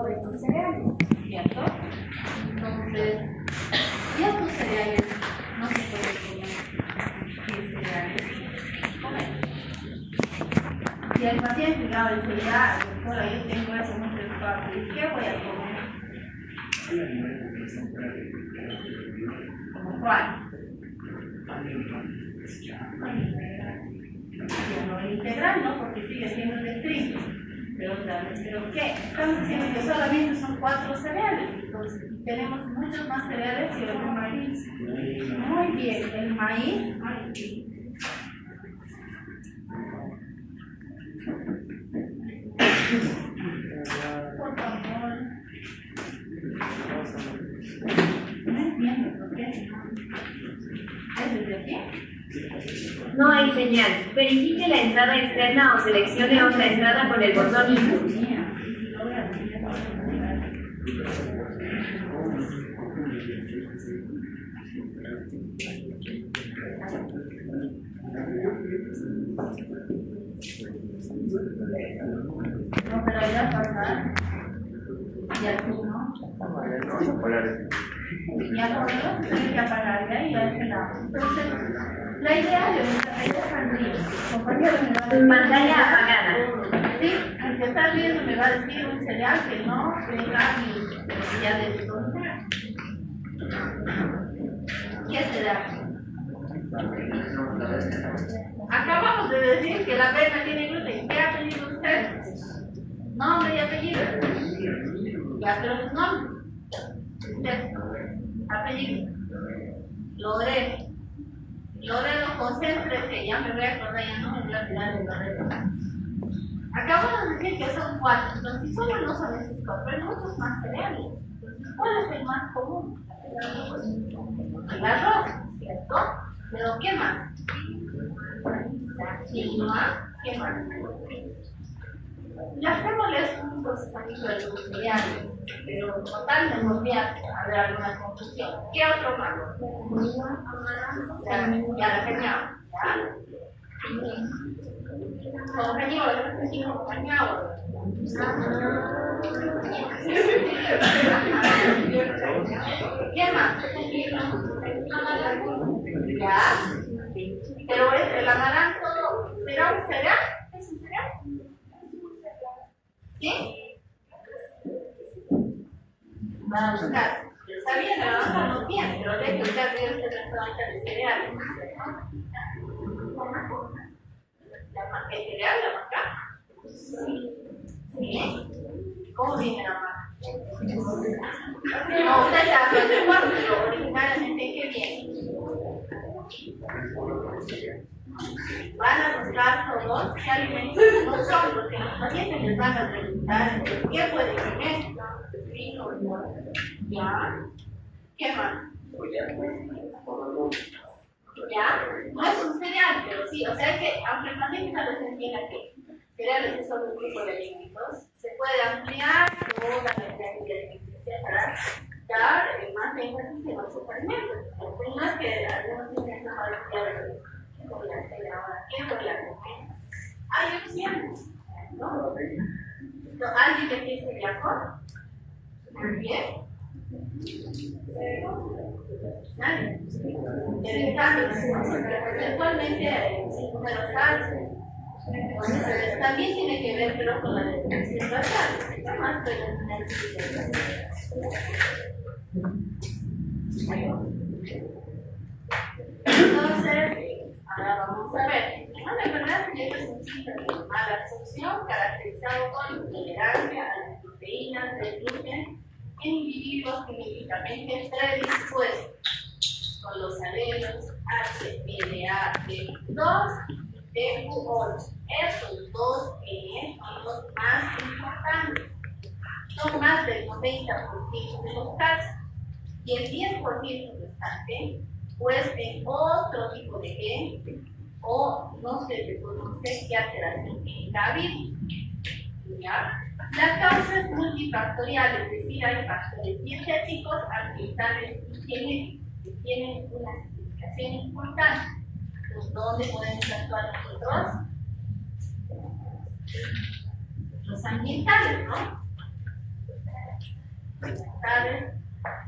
de estos cereales, ¿cierto? Entonces, y estos cereales no se pueden comer. ¿Qué cereales comer? Si el paciente me dice, ya, doctora, yo tengo eso muy preocupado, ¿y qué voy a comer? ¿Como cuál? El integral, ¿no? Porque sigue siendo el de trigo. Pero ¿qué? Estamos diciendo que solamente son 4 cereales. Entonces, tenemos muchos más cereales y el maíz. Muy bien, el maíz. Por favor. No entiendo por qué. ¿Es desde aquí? No hay señal. Verifique la entrada externa o seleccione otra entrada con el botón input. No, pero ya pasar. Ya tú, ¿no? Ya por eso se tiene que apagar ya y ya esperamos. Entonces, la idea de compañero me va a decir, Pantalla apagada. sí, el que está viendo me va a decir un cereal que no tenga mi ya de descontar. ¿Qué será? Acabamos de decir que la avena tiene gluten. ¿Qué apellido usted? Nombre y apellido. Ya, pero su nombre. Usted. Apellido. Loredo. Loredo, concéntrese. Ya me voy a acordar, ya no me voy a olvidar de Loredo. Acabamos de decir que son 4. Entonces, si solo no son esos 4, hay muchos más cereales. Entonces, ¿cuál es el más común? El arroz, ¿cierto? Pero ¿qué más? La quinoa, ¿qué más? Y hacémosles un procesamiento de los cereales, pero total de moldear, a ver alguna confusión. ¿Qué otro más? Ya la cañaba, ¿ya? Con cañaba, con cañaba. ¿Qué más? Ya. Pero el amaranto, ¿será un cereal? ¿Es un cereal? ¿Sí? Va a buscar. Está bien, la banca no tiene, pero hay que buscar bien el restaurante de cereales. ¿El cereal, la marca? Sí. ¿Cómo viene la marca? No, usted ya me recuerdo, pero originalmente, ¿qué viene? Van a buscar todos qué alimentos no son, porque los pacientes les van a preguntar qué puede comer. ¿Ya? ¿Qué más? ¿Ya? No es un cereal, pero sí, o sea que aunque el paciente tal vez entienda que cereales es solo un tipo de alimentos, se puede ampliar toda la inteligencia para dar más énfasis en otros alimentos. No es que algunos alimentos van a estudiar ¿qué voy a hacer ahora? ¿Qué voy a comer? Hay opciones, ¿no? ¿Alguien que piense de acuerdo? Muy bien. ¿Nadie? Interesante, actualmente el número alto. Entonces, también tiene que ver, pero con la definición basal. ¿Qué más puede tener? Entonces, ahora vamos a ver. Una enfermedad celíaca es un síntoma de mala absorción caracterizado por intolerancia a las proteínas del gluten en individuos genéticamente predispuestos con los alelos HLA-B2 y TQ8. Estos dos genes son los más importantes. Son más del 90% de los casos. Y el 10% restante, pues en otro tipo de gen o no se reconoce qué alteración génica ha habido. ¿Ya? La causa es multifactorial, es decir, hay factores dietéticos, ambientales y genéticos que tienen una significación importante. Entonces, ¿dónde podemos actuar nosotros? Los ambientales, ¿no? enfermedades.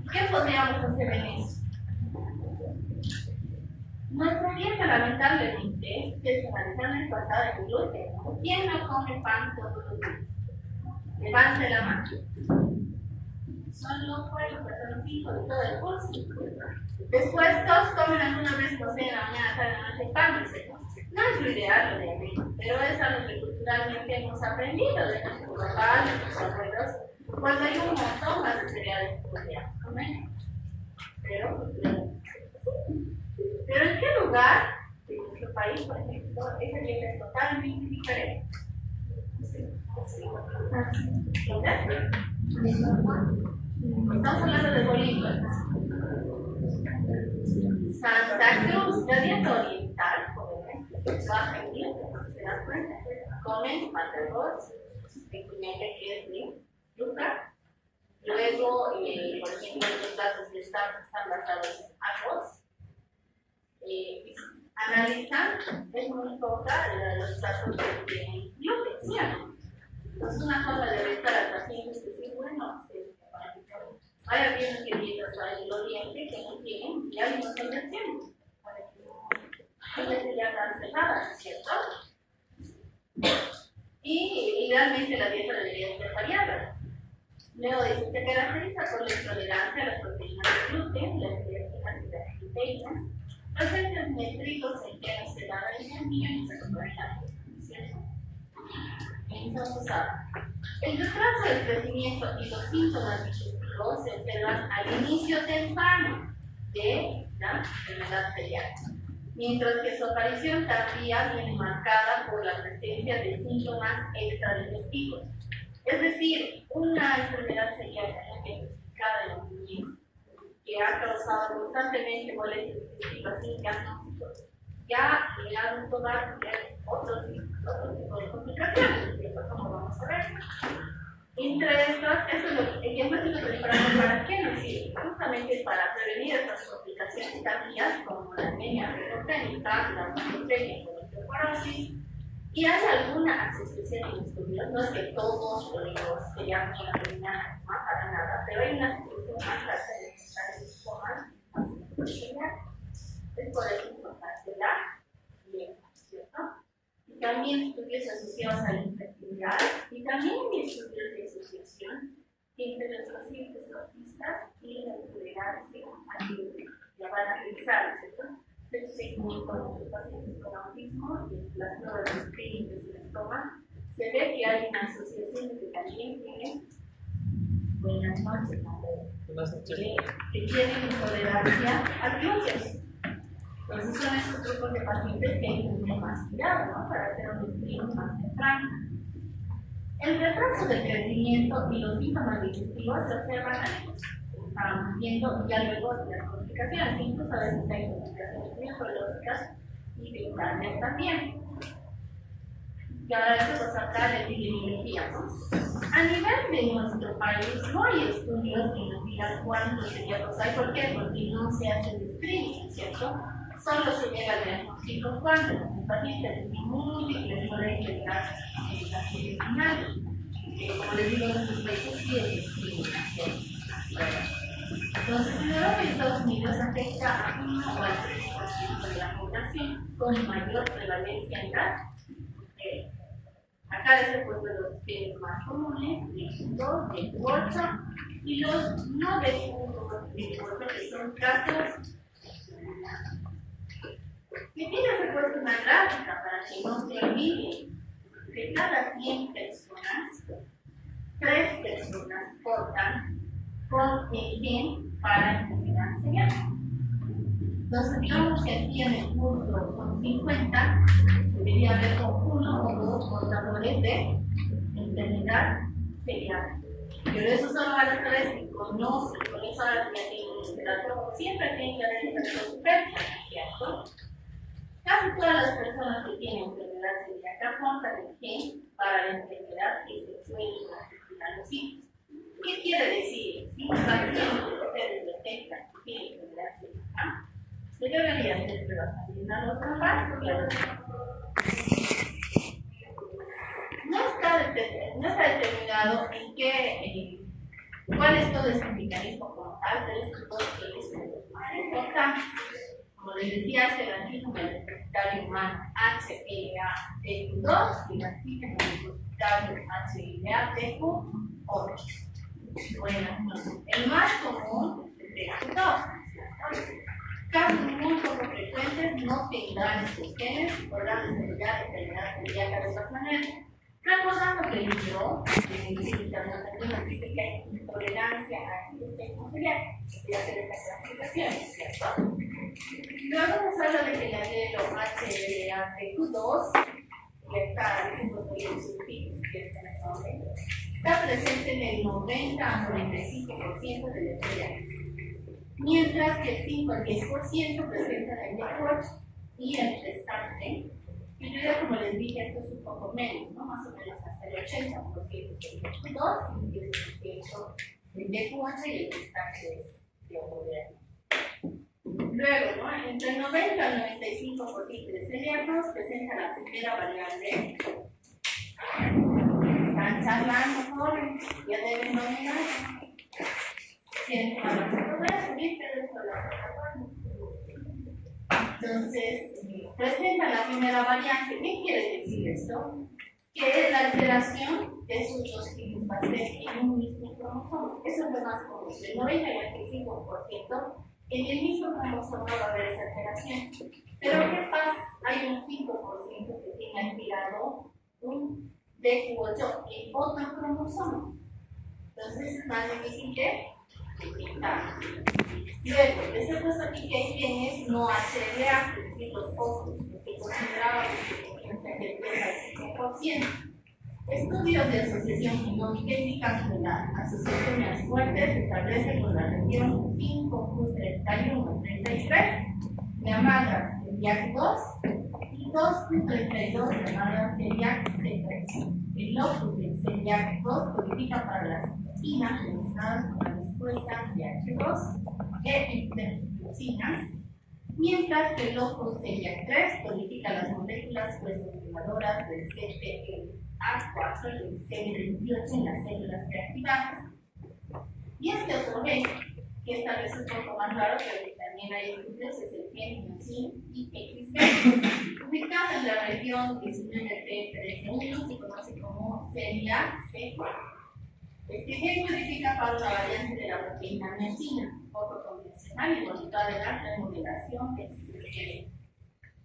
¿Y qué podríamos hacer en eso? Nuestra dieta, lamentablemente, es desanalizar falta de gluten. ¿Quién no come pan todos los días? Levante la mano. Solo 4 personas, 5 de todo el curso. Después todos comen alguna vez, no sé, en la mañana, tarde, en la noche, pan, etc. No es lo ideal, lo de arriba, pero es algo que culturalmente hemos aprendido de nuestros papás, de nuestros abuelos, cuando hay un montón más de cereales que podríamos comer. Pero ¿en qué lugar de nuestro país, por ejemplo, esa dieta es totalmente diferente? ¿Dónde? Estamos hablando de Bolivia. Santa Cruz, la dieta oriental, jóvenes, se baja en gluten, se dan cuenta. Comen pan de arroz, que es de yuca. Luego, por ejemplo, los platos de están basados en arroz. Analizan, es muy poca los platos que tienen gluten, ¿sí o no? Entonces, una forma de orientar al paciente es decir, bueno, vaya viendo que dietas hay el oriente que no tienen y hay unas condiciones para que no sería cancelada, ¿cierto? Y idealmente la dieta debería ser variada. Leo dice, se caracteriza por la intolerancia a las proteínas de gluten, las proteínas y las proteínas, presentes métricos enteros de la niño y se comparan, ¿cierto? Entonces, el retraso del crecimiento y los síntomas digestivos se observan al inicio temprano de la enfermedad celíaca, mientras que su aparición tardía viene marcada por la presencia de síntomas extradigestivos. Es decir, una enfermedad celíaca identificada en los niños que ha causado constantemente molestias digestivas sin diagnóstico, ya el adulto va a tener otro tipo de complicaciones, como vamos a ver. Entre estas, eso es lo que el diagnóstico temprano, ¿para qué nos sirve? Justamente para prevenir estas complicaciones tardías como la anemia retrogénica, la neutropenia con osteoporosis. ¿Y hay alguna asociación en estudios? No es que todos los que ya no la no para nada, pero hay una asociación más alta de estas formas. Es por eso importante la dieta, ¿cierto? Y también estudios asociados a la infertilidad y también estudios de asociación entre los pacientes autistas y la intolerancia al gluten. Ya van a revisar, ¿cierto? El seguimiento de los pacientes con autismo y las pruebas de screening que se les toma, se ve que hay una asociación que también tiene buenas noches, que tienen intolerancia al gluten. Entonces son esos grupos de pacientes que hay que tener más cuidado, ¿no? Para hacer un screening más temprano. El retraso del crecimiento y los síntomas digestivos se observan estábamos viendo ya luego de las complicaciones, incluso a veces hay complicaciones neurológicas y dentales también. Y ahora eso nos acá de epidemiología, ¿no? A nivel de nuestro país no hay estudios que nos digan cuántos celíacos hay. ¿Por qué? Porque no se hace el screening, ¿cierto? Solo se llega al diagnóstico cuando el paciente tiene múltiples moléculas intestinales. Como les digo, en nuestros países sí es screening, ¿cierto? Entonces, en Europa y Estados Unidos afecta a 1 o al 3% de la población con mayor prevalencia en las mujeres. Acá les he puesto los genes más comunes, de 2, de 8, y los no de 1, de 8, que son casos. ¿Qué tienes he puesto una gráfica para que no se olvide? De cada 100 personas, 3 personas portan con el gen para enfermedad celíaca. Entonces, digamos que aquí en el curso son 50, debería haber con 1 o 2 portadores de enfermedad celíaca. Pero eso solo a los 3 que conocen, por eso ahora ya tienen esperanza, siempre tienen que haber esa sospecha, ¿cierto? Casi todas las personas que tienen enfermedad celíaca portan el gen para la enfermedad que se suele transmitir a los hijos. ¿Qué quiere decir? Si un paciente ustedes detectan que tiene enfermedad celíaca, ¿le debería hacer pruebas también a los papás? Claro. No está determinado en qué ¿Cuál es todo este mecanismo como tal? Pero estos dos procesos más importantes. Como les decía, es el antígeno del depositario humano HLA-TQ2 y el antígeno del depositario HLA-TQ8. Bueno, el más común es el TQ2. Casos muy poco frecuentes no tendrán estos genes y podrán desarrollar enfermedad celíaca de otras maneras. Recordando que el libro de medicina nos dice que hay intolerancia a gluten celíaca, voy a hacer esta clasificación, ¿cierto? Luego nos habla de que el alelo HLA-TQ2, que está está presente en el 90 a 95% de los celíacos, mientras que el 5 al 10% presentan el TQ8 y el restante. En realidad, como les dije, esto es un poco menos, ¿no? Más o menos hasta el 80% del TQ2 y el 10% del TQ8 y el restante de otro grano. Luego, ¿no? Entre el 90 al 95% de celíacos presenta la primera variable. Están charlando, jóvenes, ya deben dominar. Tienen que hablar. No voy a subir, pero esto entonces, presenta la primera variante. ¿Qué quiere decir esto? Que la alteración de esos dos genes va a ser en un mismo cromosoma. Eso es lo más común. Del 90 al 95%, en el mismo cromosoma va a haber esa alteración. Pero ¿qué pasa? Hay un 5% que tiene alterado un TQ8 en otro cromosoma. Entonces es más difícil que detectar. Luego, les he puesto aquí que hay genes no HLA, es decir, los pocos, los que consideraban que el 5%. Estudios de asociación genómica indican que la asociación más fuerte se establece con la región 5+31-33, llamadas CELIAC2, y 2+32, llamadas CELIAC-C3. El locus del CELIAC2 codifica para las proteínas relacionadas con la respuesta de H2 e interleucinas, mientras que el locus CELIAC3 codifica las moléculas reguladoras del CTLA4 y el CD28 en las células reactivadas. Y este otro gen, que esta vez es un poco más raro, pero que también hay estudios, es el gen miosin IXB, ubicado en la región 19P13.1, se conoce como CELIAC-C4. Este gen codifica para una variante de la proteína miosina, poco convencional y voluntad de la remodelación del sistema.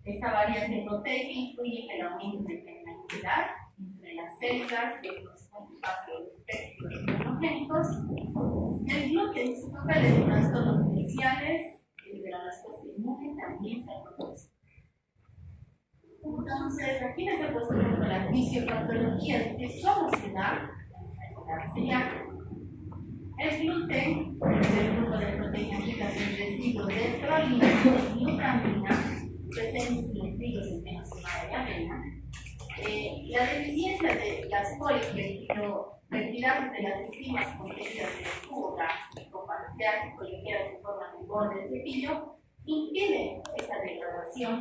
Esta variante proteica influye en el aumento de permeabilidad entre las células que corresponden a los espectros inmunogénicos. El gluten, su papel en trastornos iniciales de la respuesta inmune también se reconoce. Entonces, aquí les he puesto un poco la fisiopatología de que solo se da el gluten, el grupo de proteínas ricas en residuos de prolina y glutamina, presentes en los trigos del menosoma de avena. La deficiencia de las poliglutamilados de las enzimas contenidas en el jugo gástrico, pancreático, colegiadas en forma de borde de cepillo, impiden esa degradación.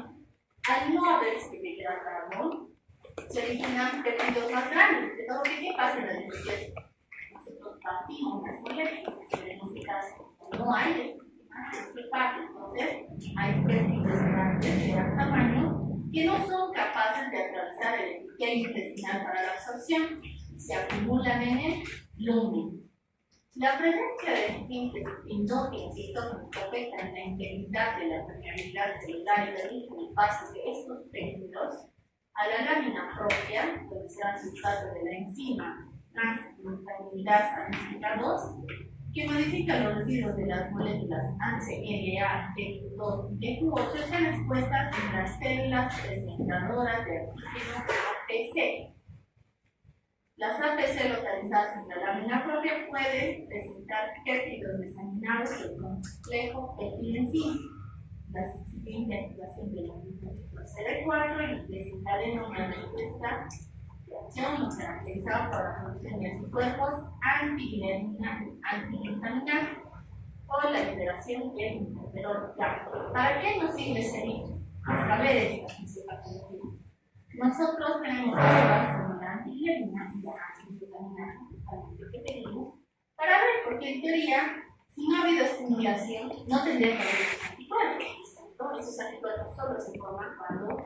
Al no haberse degradado, se originan péptidos más grandes. De todo, ¿qué pasa en la digestión? Nosotros partimos las moléculas, pero en este caso no hay entonces hay péptidos grandes de gran tamaño que no son capaces de atravesar el epitelio intestinal para la absorción, se acumulan en el lumen. La presencia de agentes endógenos y tóxicos afecta en la integridad de la permeabilidad celular y reducen el paso de estos péptidos a la lámina propia, donde se dan sustrato de la enzima transglutaminidasa NCK2, que modifica los residuos de las moléculas HLA, TQ2 y TQ8, están expuestas en las células presentadoras de antígeno APC. Las APC localizadas en la lámina propia pueden presentar péptidos desaminados del complejo peptidenzima. La siguiente activación de la CD4 y desencadena una respuesta de acción no caracterizada por la producción de anticuerpos antiglutaminasa o la liberación del interferón gamma. ¿Para qué nos sirve servir? Para saber esta fisiopatología. Nosotros tenemos pruebas como la antiglutaminasa y la antiglutamina que tenemos para ver por Porque en teoría, si no ha habido estimulación, no tendría que haber esos anticuerpos. Esos anticuerpos solo se forman cuando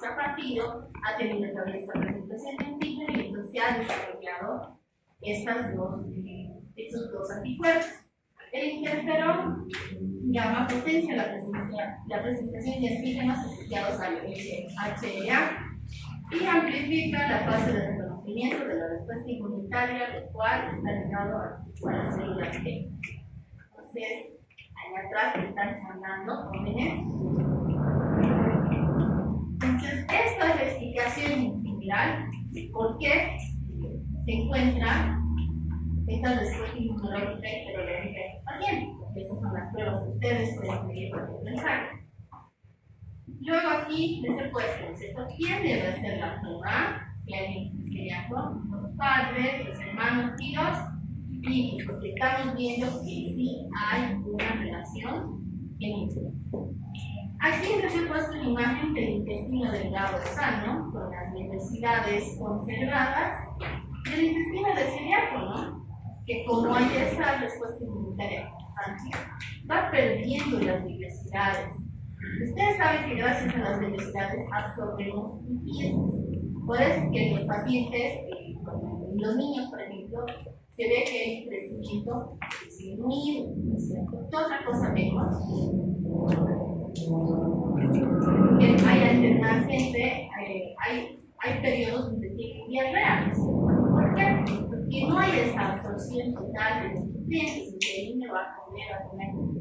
se ha partido, ha tenido también esta presentación de antígeno y entonces se ha desarrollado esos dos anticuerpos. El interferón gamma potencia la presentación de antígenos asociados al HLA y amplifica la fase de reconocimiento de la respuesta inmunitaria, lo cual está ligado a las células T. Entonces, allá atrás me están charlando, jóvenes. Entonces, esta es la explicación general de por qué se encuentra esta respuesta inmunológica y serológica en el paciente. Esas son las pruebas que ustedes pueden medir con el mensaje. Luego aquí les he puesto, ¿cierto? ¿Quién debe ser la prueba? Que alguien sería los padres, los hermanos y los hijos, porque estamos viendo que sí hay una relación genética. Aquí les he puesto una imagen del intestino delgado sano, con las diversidades conservadas, del intestino del celíaco, ¿no? Que como hay esa respuesta inmunitaria constante, va perdiendo las diversidades. Ustedes saben que gracias a las diversidades absorbemos nutrientes. Por eso es que en los pacientes, en los niños, por ejemplo, se ve que hay crecimiento disminuido, ¿cierto? ¿Qué otra cosa vemos? Que hay alternancia entre, hay periodos donde tienen diarrea. ¿Por qué? Porque no hay esa absorción total de los nutrientes, el niño va a comer,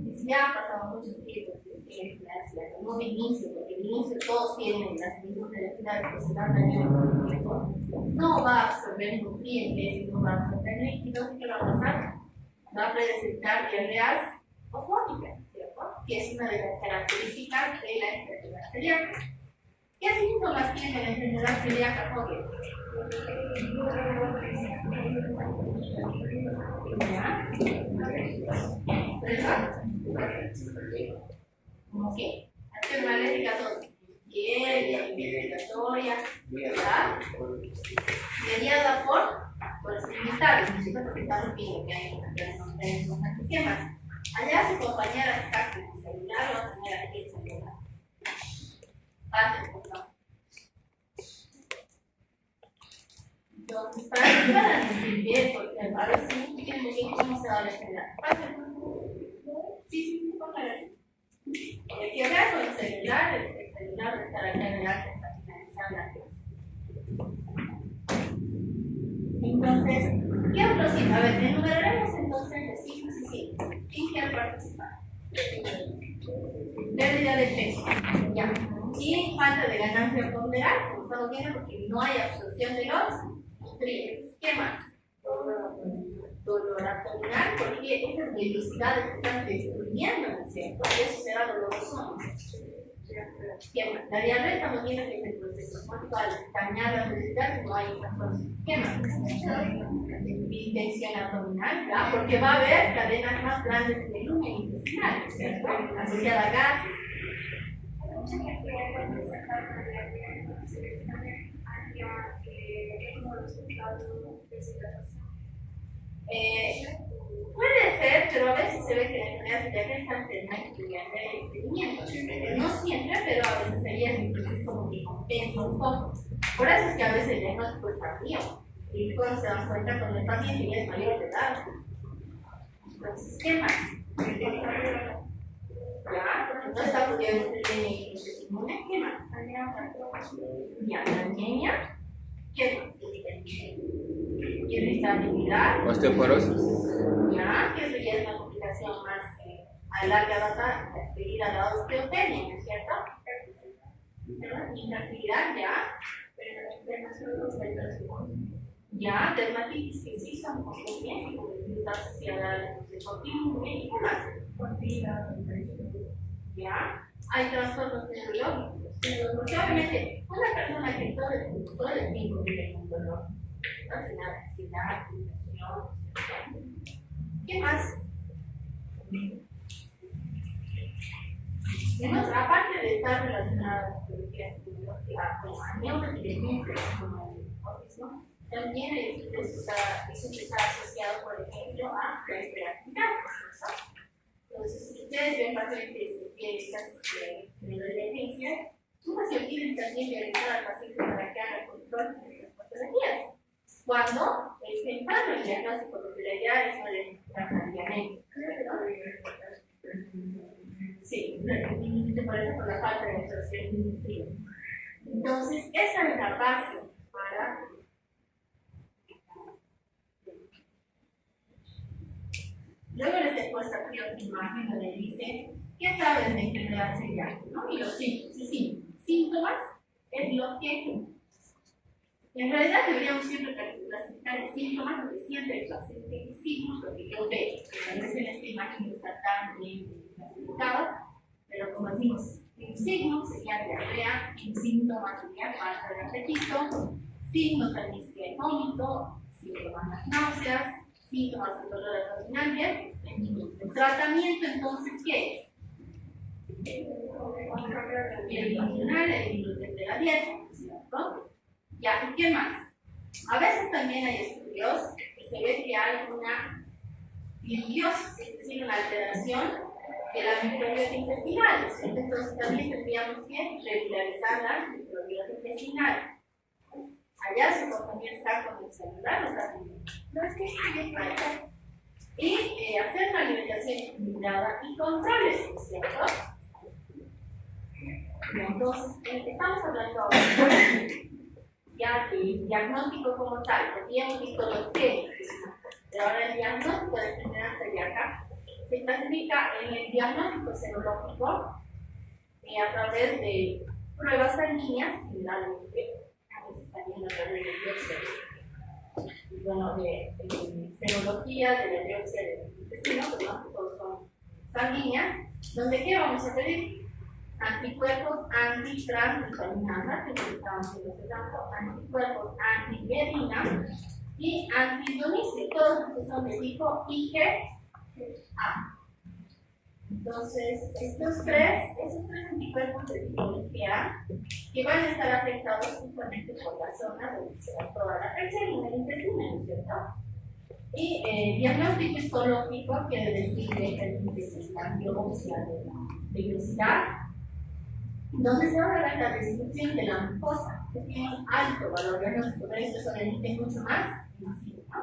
y si ya ha pasado mucho tiempo, no de inicio, porque de inicio todos tienen las mismas necesidades que se dan daño tiempo, no va a absorber nutrientes, no va a absorber líquidos, ¿qué va a pasar? Va a presentar diarreas osmóticas, ¿cierto? Que es una de las características de la enfermedad celíaca. ¿Qué síntomas tiene la enfermedad celíaca, joven? ¿Cómo qué? Acción alérgica a todo. Respiratoria, ¿verdad? Mediada por experimentar, porque estamos viendo que hay unos antiquemas. Allá su compañera está con el celular, va a tener aquí el celular. Pase, por favor. Entonces, para que puedan entender, porque a veces no entienden muy bien cómo se va a despegar. Pase. Sí, póngale. El que vea con el celular debe estar acá en el arte hasta finalizar la clase. Entonces, ¿qué otros sí? A ver, enumeraremos entonces los signos y signos. ¿Quién quiere participar? Pérdida de peso. Ya. Y falta de ganancia ponderal, como estamos viendo, porque no hay absorción de los nutrientes. ¿Qué más? Dolor abdominal, porque esas velocidades están destruyendo, ¿no es cierto? Eso será doloroso. ¿Qué más? La diarrea estamos viendo que es el proceso osmótico, al dañar las velocidades no hay absorción. ¿Qué más? Distensión abdominal, ¿verdad? Porque va a haber cadenas más grandes del lumen intestinal, ¿cierto? Asociada a gases. Puede ser, pero a veces se ve que la enfermedad celíaca está enferma y diarrea y estreñimiento. No siempre, pero a veces sería entonces como que compensa un poco. Por eso es que a veces el diagnóstico es tardío. Y cuando se dan cuenta cuando el paciente ya es mayor de edad. Entonces, ¿qué más? Ya, porque no está pudiendo tener inmune. ¿Qué más? Ya, la anemia. ¿Qué más? Irritabilidad. Osteoporosis. Ya, que sería una complicación más a larga data debido a la osteopenia, ¿no es cierto? Infertilidad, ya. Ya, dermatitis, que sí son complicaciones, como está asociada al deportivo y demás. Ya, hay trastornos neurológicos. Porque obviamente, una persona que todo el tiempo vive con dolor, entonces la ansiedad, tensión. ¿Qué más? Entonces, aparte de estar relacionada con la neurointeligencia, como el autismo, también eso está asociado, por ejemplo, a la hiperactividad. Entonces, si ustedes ven pacientes que están en emergencia, un paciente tiene también que realizar al paciente para que haga el control de las patologías. Cuando esté entrando el diagnóstico, porque la idea es no le rápidamente. Sí, por eso por la falta de absorción nutritiva. Entonces, esa es la base para. Luego les he puesto aquí otra imagen donde dice, ¿qué sabes de enfermedad celíaca? ¿No? Y los síntomas es lo que. En realidad deberíamos siempre clasificar el síntoma, lo que siente el paciente, y signos, lo que yo veo. A veces en esta imagen no está tan bien clasificado, pero como decimos, el signo sería diarrea, el síntoma sería falta de apetito, signos también sería el vómito, síntomas las náuseas, síntomas de dolor abdominal. El tratamiento entonces, ¿qué es? El emocional, el de la dieta, ¿cierto? Ya, ¿y qué más? A veces también hay estudios que se ve que hay una disbiosis, es decir, una alteración de la microbiota intestinal. Entonces también tendríamos que regularizar la microbiota intestinal. Allá su compañero está con el celular, o sea, no es que y hacer una alimentación equilibrada y controles, ¿cierto? Entonces, estamos hablando ahora ya del diagnóstico como tal, porque ya hemos visto los técnicos, pero ahora el diagnóstico de enfermedad celíaca se clasifica en el diagnóstico serológico a través de pruebas sanguíneas, generalmente, a veces también a través de biopsia, bueno, de serología, de la biopsia del intestino, pero todos son sanguíneas, donde ¿qué vamos a pedir? Anticuerpos antitransglutaminasa, que estamos investigando, anticuerpos antiberina y antidomice, todos estos son de tipo IgA. Entonces, esos tres anticuerpos de tipo IgA que van a estar afectados justamente por la zona donde se da toda la infección en el intestino, ¿cierto? Y diagnóstico histológico quiere decir que es la biopsia de la velocidad, donde se va a ver la distribución de la mucosa, que tiene un alto valor diagnóstico, pero eso se remite mucho más invasivo, ¿no?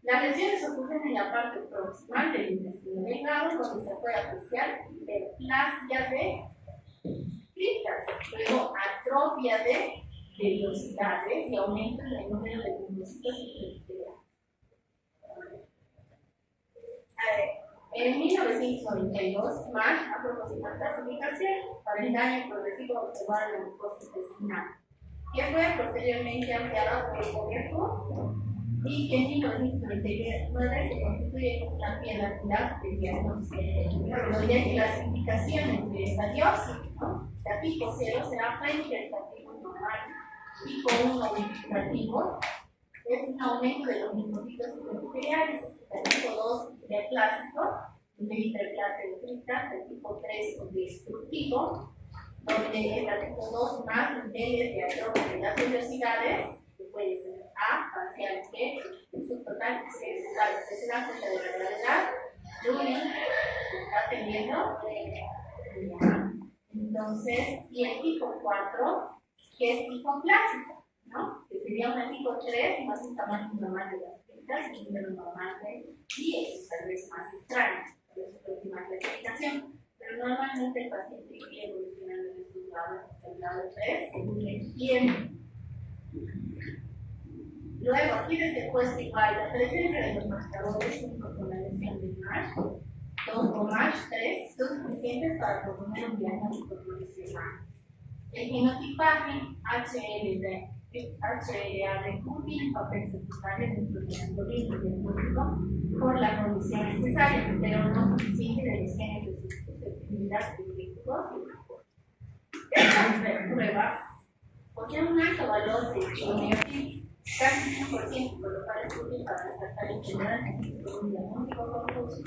Las lesiones ocurren en la parte proximal del intestino delgado, donde se puede apreciar hiperplasia de criptas, luego atrofia de velocidades y aumento en el número de linfocitos y plaquetas. En 1992, Marsh ha propuesto una clasificación para el daño progresivo observado en la mucosa intestinal, que fue posteriormente ampliada por el gobierno y que en 1999 se constituye como una piedra angular del diagnóstico. Donde hay clasificaciones de esta dióxido, ¿no? O sea, tipo 0 será preinfectativo normal, tipo 1 vegetativo es un aumento de los linfocitos epiteliales, el tipo 2 hiperplásico, de hiperplasia de cripta, el tipo 3 destructivo, donde el tipo 2 más niveles de atrofia de las velocidades, que puede ser A, parcial B, subtotal, C, total. Usted se da cuenta de la gravedad, Lunin está teniendo. Entonces, y el tipo 4, que es tipo clásico, ¿no? Que sería un tipo 3 más un tamaño normal de las criptas y un número normal de 10, tal vez más extraño, por eso es la última clasificación. Pero normalmente el paciente iría evolucionando en estos lados, el grado 3, según el tiempo. Luego, aquí desde el puesto igual, la presencia de los marcadores junto con la lesión de Marsh, 2 o Marsh 3, son suficientes para proponer un diagnóstico profesional. El genotipaje HLA de Putin, papel secundario dentro del algoritmo diagnóstico por la condición necesaria, pero no suficiente de los genes de susceptibilidad crítico. Esta prueba posee un alto valor de homeotipo, casi 100%, por lo cual es útil para descartar en general un diagnóstico confuso.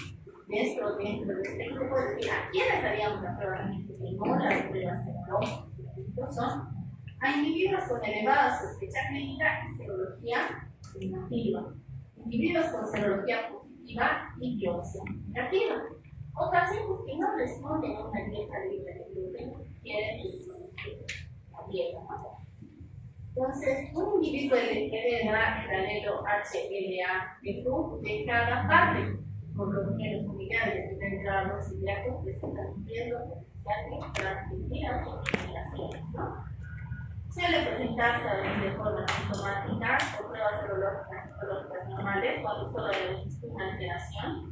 De esto, dentro de este grupo, es decir, ¿a quiénes haríamos la prueba? Que no las pruebas serológicas son a individuos con elevada sospecha clínica y serología negativa, individuos con serología positiva y biopsia negativa, o pacientes que no responden a una dieta libre de gluten, quieren la dieta, ¿no? Entonces, un individuo hereda el alelo HLA de cada parte, por lo que los familiares de los celíacos presentan un riesgo potencial de transmitir ¿no? Suele presentarse a veces de forma sintomática o pruebas serológicas normales cuando solo hay una alteración.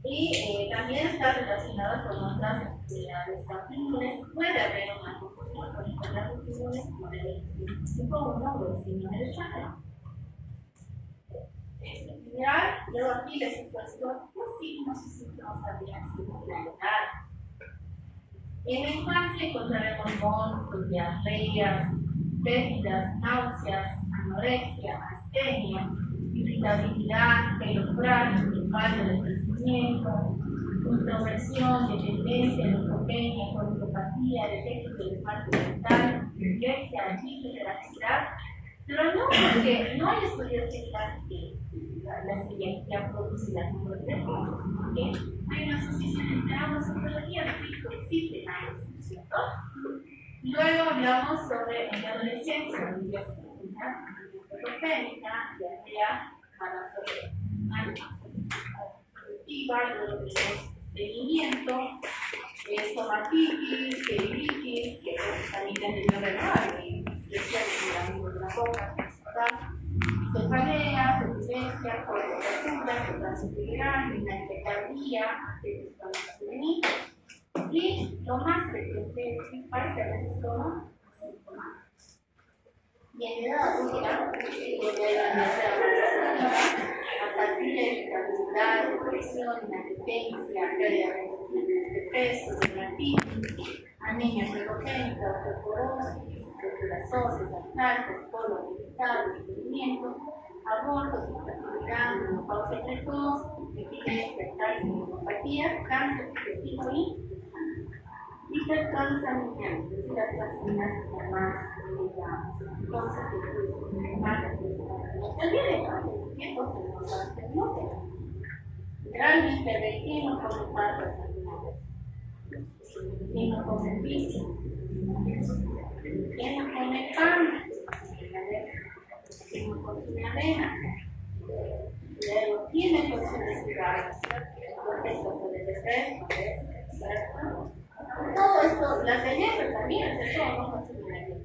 Y también está relacionado con otras enfermedades autoinmunes. Puede haber una confusión con enfermedades autoinmunes como el tipo 1 o el síndrome de Shanghai. En general, luego aquí les he puesto los signos y síntomas habrían sido claridad. En la infancia encontraremos vómitos, diarreas, pérdidas, náuseas, anorexia, astenia, irritabilidad, pelo frágil, falta de crecimiento, introversión, dependencia, leucopenia, colinopatía, defectos del esmalte dental, dislexia, hiperactividad, pero no porque no hay estudios que digan que la celiaquía produce las neurodependencias, porque hay una asociación entre ambas patologías, que existe ambas, ¿cierto? Luego hablamos sobre en la adolescencia, leucopénica, diarrea, colectiva, luego tenemos estreñimiento, estomatitis, celulitis, que también tendría verdad, y lesiones de la boca, cefalea, sepulencia, cortocircular, hipersensibilidad, taquicardia, juvenil, y lo más frecuente es que parece a veces como asintomático. Y en edad adulta, a partir de irritabilidad, depresión, inapetencia, pérdida de peso, dermatitis, anemia ferrogénica, osteoporosis, fracturas óseas, artralgias, colon irritable, estreñimiento, abortos, infertilidad, menopausia precoz, epilepsia, cáncer, neuropatías, cáncer digestivo y hipertransaminidad, es decir, las transaminasas más elevadas. Entonces, no se olviden, ¿no? El tiempo que nos da el gluten. Realmente el vecino come patas animales. El vecino come pizza. El vecino come pan. El vecino consume avena. Luego tiene consumo de cigarros. Porque esto puede ser ¿cierto? Todo esto, las galletas también, de todo no consumen galletas.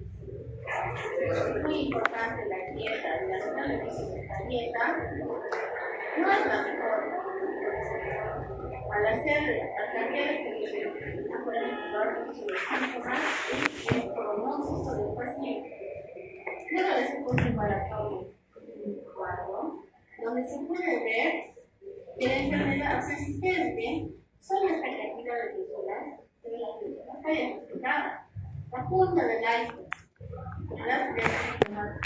Es muy importante la dieta, la beneficio de esta dieta no es la mejor. Al cambiar este ejercicio, por ejemplo, los síntomas y el pronóstico del paciente. Luego de ese curso preparatorio, un cuadro, donde se puede ver que la enfermedad, o sea, si ustedes ven, son las expectativas de personas de la está diagnosticada. La punta del iceberg, las veces una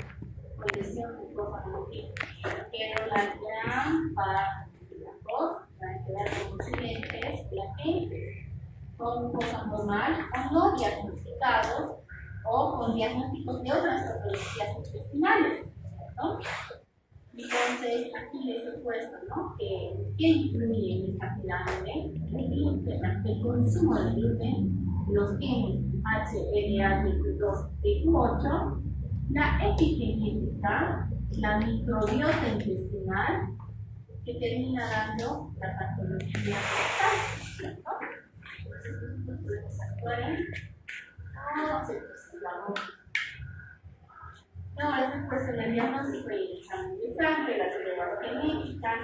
proyección de cosas aquí, pero la gran parte de las cosas van a quedar con clientes, latentes, con cosas normales o no diagnosticados o con diagnósticos de otras patologías intestinales, ¿no? Entonces, aquí les he puesto, ¿no? ¿Qué incluye en esta pirámide? El gluten, el consumo de gluten, los genes HLA, TQ2, TQ8, la epigenética, la microbiota intestinal, que termina dando la patología fetal, ¿no? Entonces, podemos actuar en todos estos lados. No, es después el diagnóstico y el examen de sangre, las pruebas genéticas.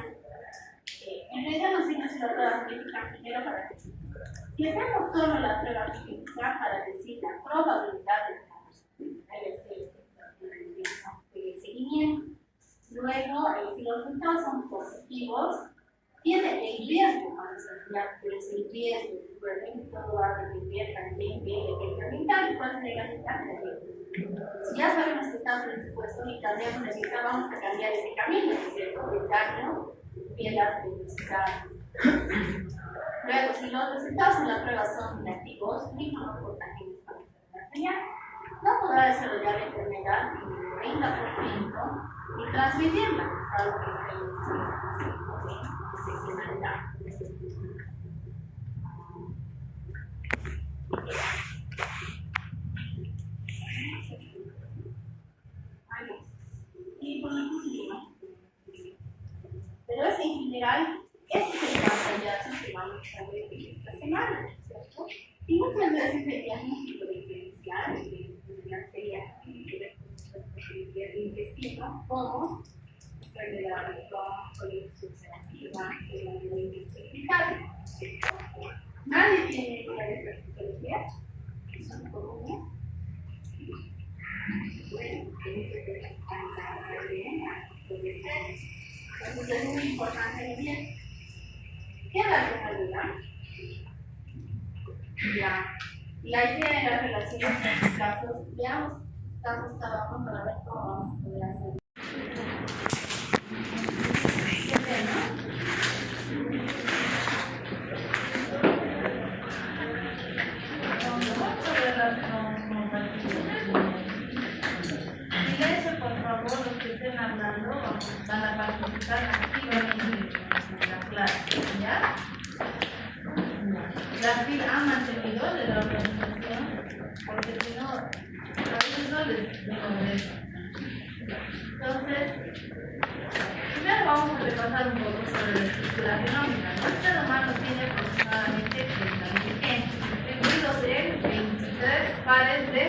En realidad no sirve si la prueba genética primero para decir. Si hacemos solo la prueba genética para decir la probabilidad de seguimiento, luego si los resultados son positivos, tiene el riesgo para desarrollar, pero es el riesgo, recuerden que todo va a depender también del efecto ambiental, cuál es la efecto. Si ya sabemos que estamos predispuestos y cambiamos la dieta, vamos a cambiar ese camino, ¿cierto? El daño que las necesidades. Luego, si los resultados en la prueba son negativos, no importa que nos señal. no podrá desarrollar la enfermedad en el 30% y transmitirla, salvo que esté en excepcionalidad. Y por último, pero es en general, ese es el pantallazo que vamos a ver esta semana, ¿cierto? Y muchas veces el diagnóstico diferencial sería el intestino como enfermedad de colitis ulcerativa, nadie tiene una de estas patologías, que son comunes. Bueno, entonces es muy importante medir qué es la normalidad. La idea de la relación entre los casos, veamos casos cada uno para ver cómo vamos a poder hacer. Silencio, por favor, los que estén hablando van a participar activamente en la clase, ¿ya? La FIL ha mantenido de la organización, porque si no, a veces no les digo de eso. Entonces, primero vamos a repasar un poco sobre la estructura genómica. El ser humano tiene aproximadamente 30.000 genes, distribuidos en 23 pares de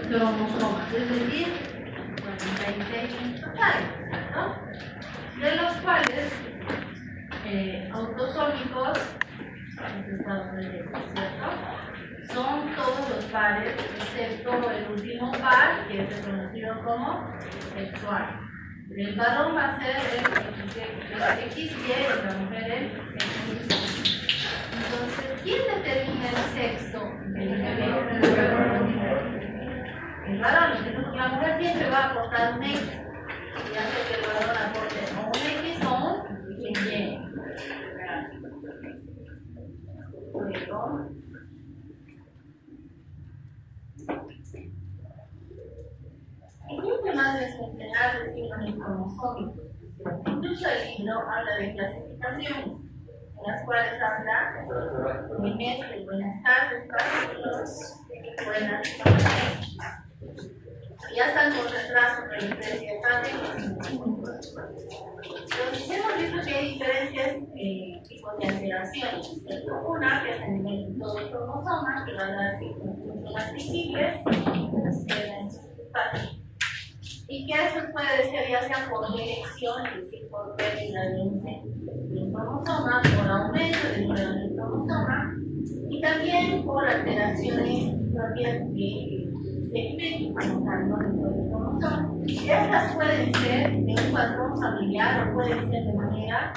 cromosomas, es decir, 46 en total, ¿no? De los cuales autosómicos, ¿cierto? Son todos los pares, excepto el último par, que es conocido como sexual. El varón va a ser el XY y la mujer el XY. Entonces, ¿quién determina el sexo del bebé? El varón. La mujer siempre va a aportar un X, y hace que el varón aporte o un X o un Y. Luego, existen más de centenares de síndromes cromosómicos. Incluso el libro habla de clasificaciones, en las cuales habla primero de buenas tardes para todos, buenas tardes. Ya están con retraso, pero ustedes ya saben. Entonces, hemos visto que hay diferentes tipos de alteraciones. Una que es a nivel de todo el cromosoma, que va a dar mucho más visibles, y que eso puede ser ya sea por dirección, es decir, por pérdida de un cromosoma, por aumento del número del cromosoma, y también por alteraciones propias de segmentos anotando dentro del cromosoma. Estas pueden ser de un patrón familiar o pueden ser de manera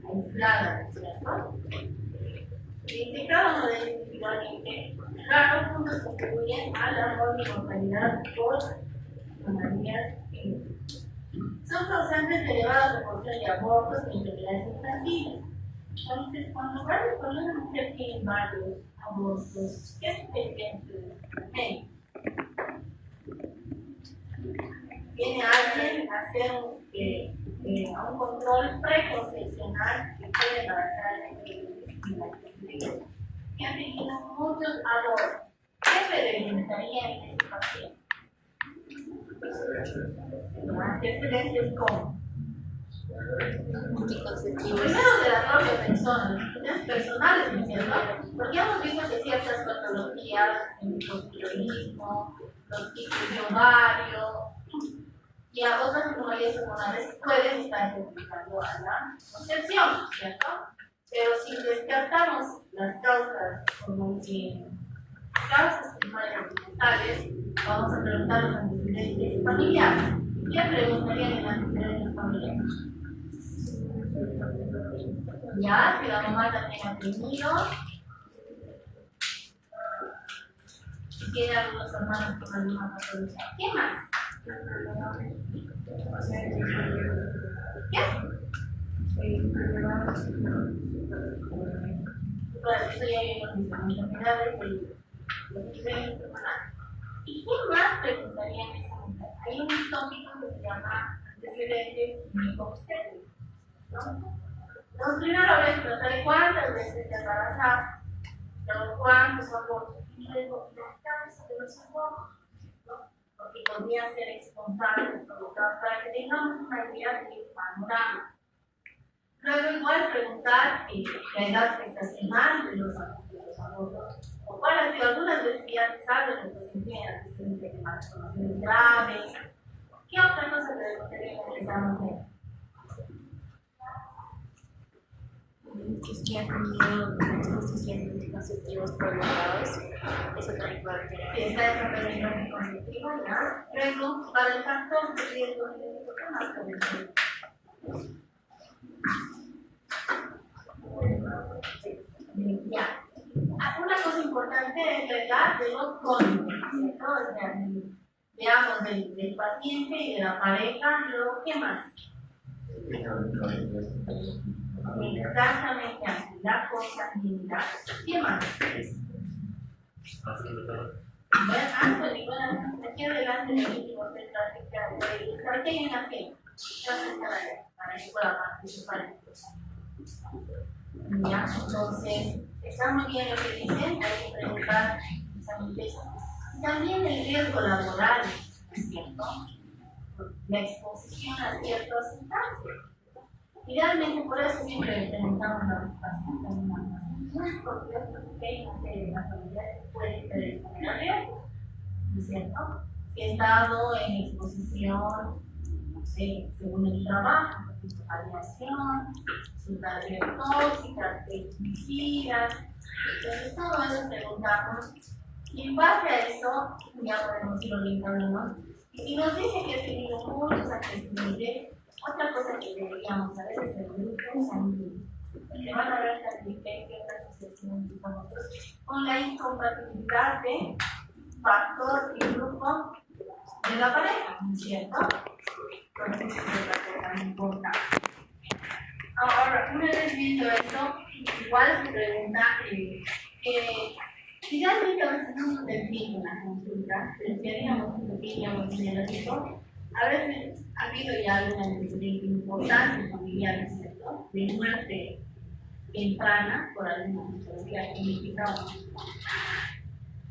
aislada, ¿cierto? Y que cada uno de ellos individualmente, claro, juntos contribuyen a la mortalidad por anomalías. Son causantes de elevada proporción de abortos y enfermedades infantiles. Entonces, cuando una mujer tiene varios abortos, ¿qué es el ejemplo del médico? Viene alguien a hacer un control preconcepcional que puede embarazar que ha tenido muchos abortos. ¿Qué se presentaría en este paciente? Antecedentes como anticonceptivos. Primero de la propia persona, los personales, ¿no es cierto? Porque hemos visto que ciertas patologías, el hipotiroidismo, los tipos de ovario y a otras anomalías hormonales pueden estar complicando a la concepción, ¿cierto? Pero si descartamos las causas como causas primarias mentales, vamos a preguntar los antecedentes familiares. ¿Qué preguntarían en antecedentes familiares? Ya, si la mamá también ha tenido, si tiene algunos hermanos con alguna patología. ¿Qué más? ¿Qué? Bueno, eso ya vimos mis enfermedades y ¿Y qué más preguntaría en esa unidad? Hay un tópico que se llama antecedentes obstétricos, ¿no? Entonces, primero voy a explotar cuántas veces te embarazaste, cuántos abortos, y luego la causa de los abortos, ¿no? Porque podrían ser espontáneos, provocados, para que tengamos una idea del panorama. Luego, igual preguntar la edad gestacional de los abortos, o cuál ha sido algunas veces que ya saben lo que se entiende, antecedentes de malformaciones graves. ¿Qué otra cosa debemos tener en el examen? Si han tenido disposiciones conceptivos prolongados, eso también puede tener. Si está el tratamiento conceptivo, ya. Luego, para el factor de riesgo genético, ¿qué más podemos? Ya. Una cosa importante es la edad de los cónyuges, ¿cierto? O sea, digamos, del paciente y de la pareja, luego, ¿qué más? Exactamente así, la consanguinidad. ¿Qué más? Bueno, Anthony, bueno, aquí adelante el último ¿para qué hay una fiesta? Para que pueda participar. Ya, entonces, está muy bien lo que dicen, hay que preguntar también el riesgo laboral, ¿cierto? La exposición a ciertas sustancias. Idealmente, por eso siempre preguntamos a los pacientes, no es porque hay una serie de patologías que pueden predisponer riesgo, ¿no es cierto? Si he estado en exposición, no sé, según el trabajo, radiación, sustancias tóxicas, pesticidas, entonces todo eso preguntamos y en base a eso ya podemos ir orientándonos. Y si nos dice que he tenido muchos antecedentes, otra cosa que deberíamos saber es el grupo sanguíneo, porque van a haber ciertas asociaciones con la incompatibilidad de factor y grupo de la pareja, ¿no es cierto? Entonces es otra cosa importante. Ahora, una vez visto eso, igual se pregunta finalmente a veces no nos define la consulta, pero si haríamos un pequeño monográfico, a veces ha habido ya algún antecedente importante familiar, ¿no es cierto?, de muerte temprana por alguna patología genética.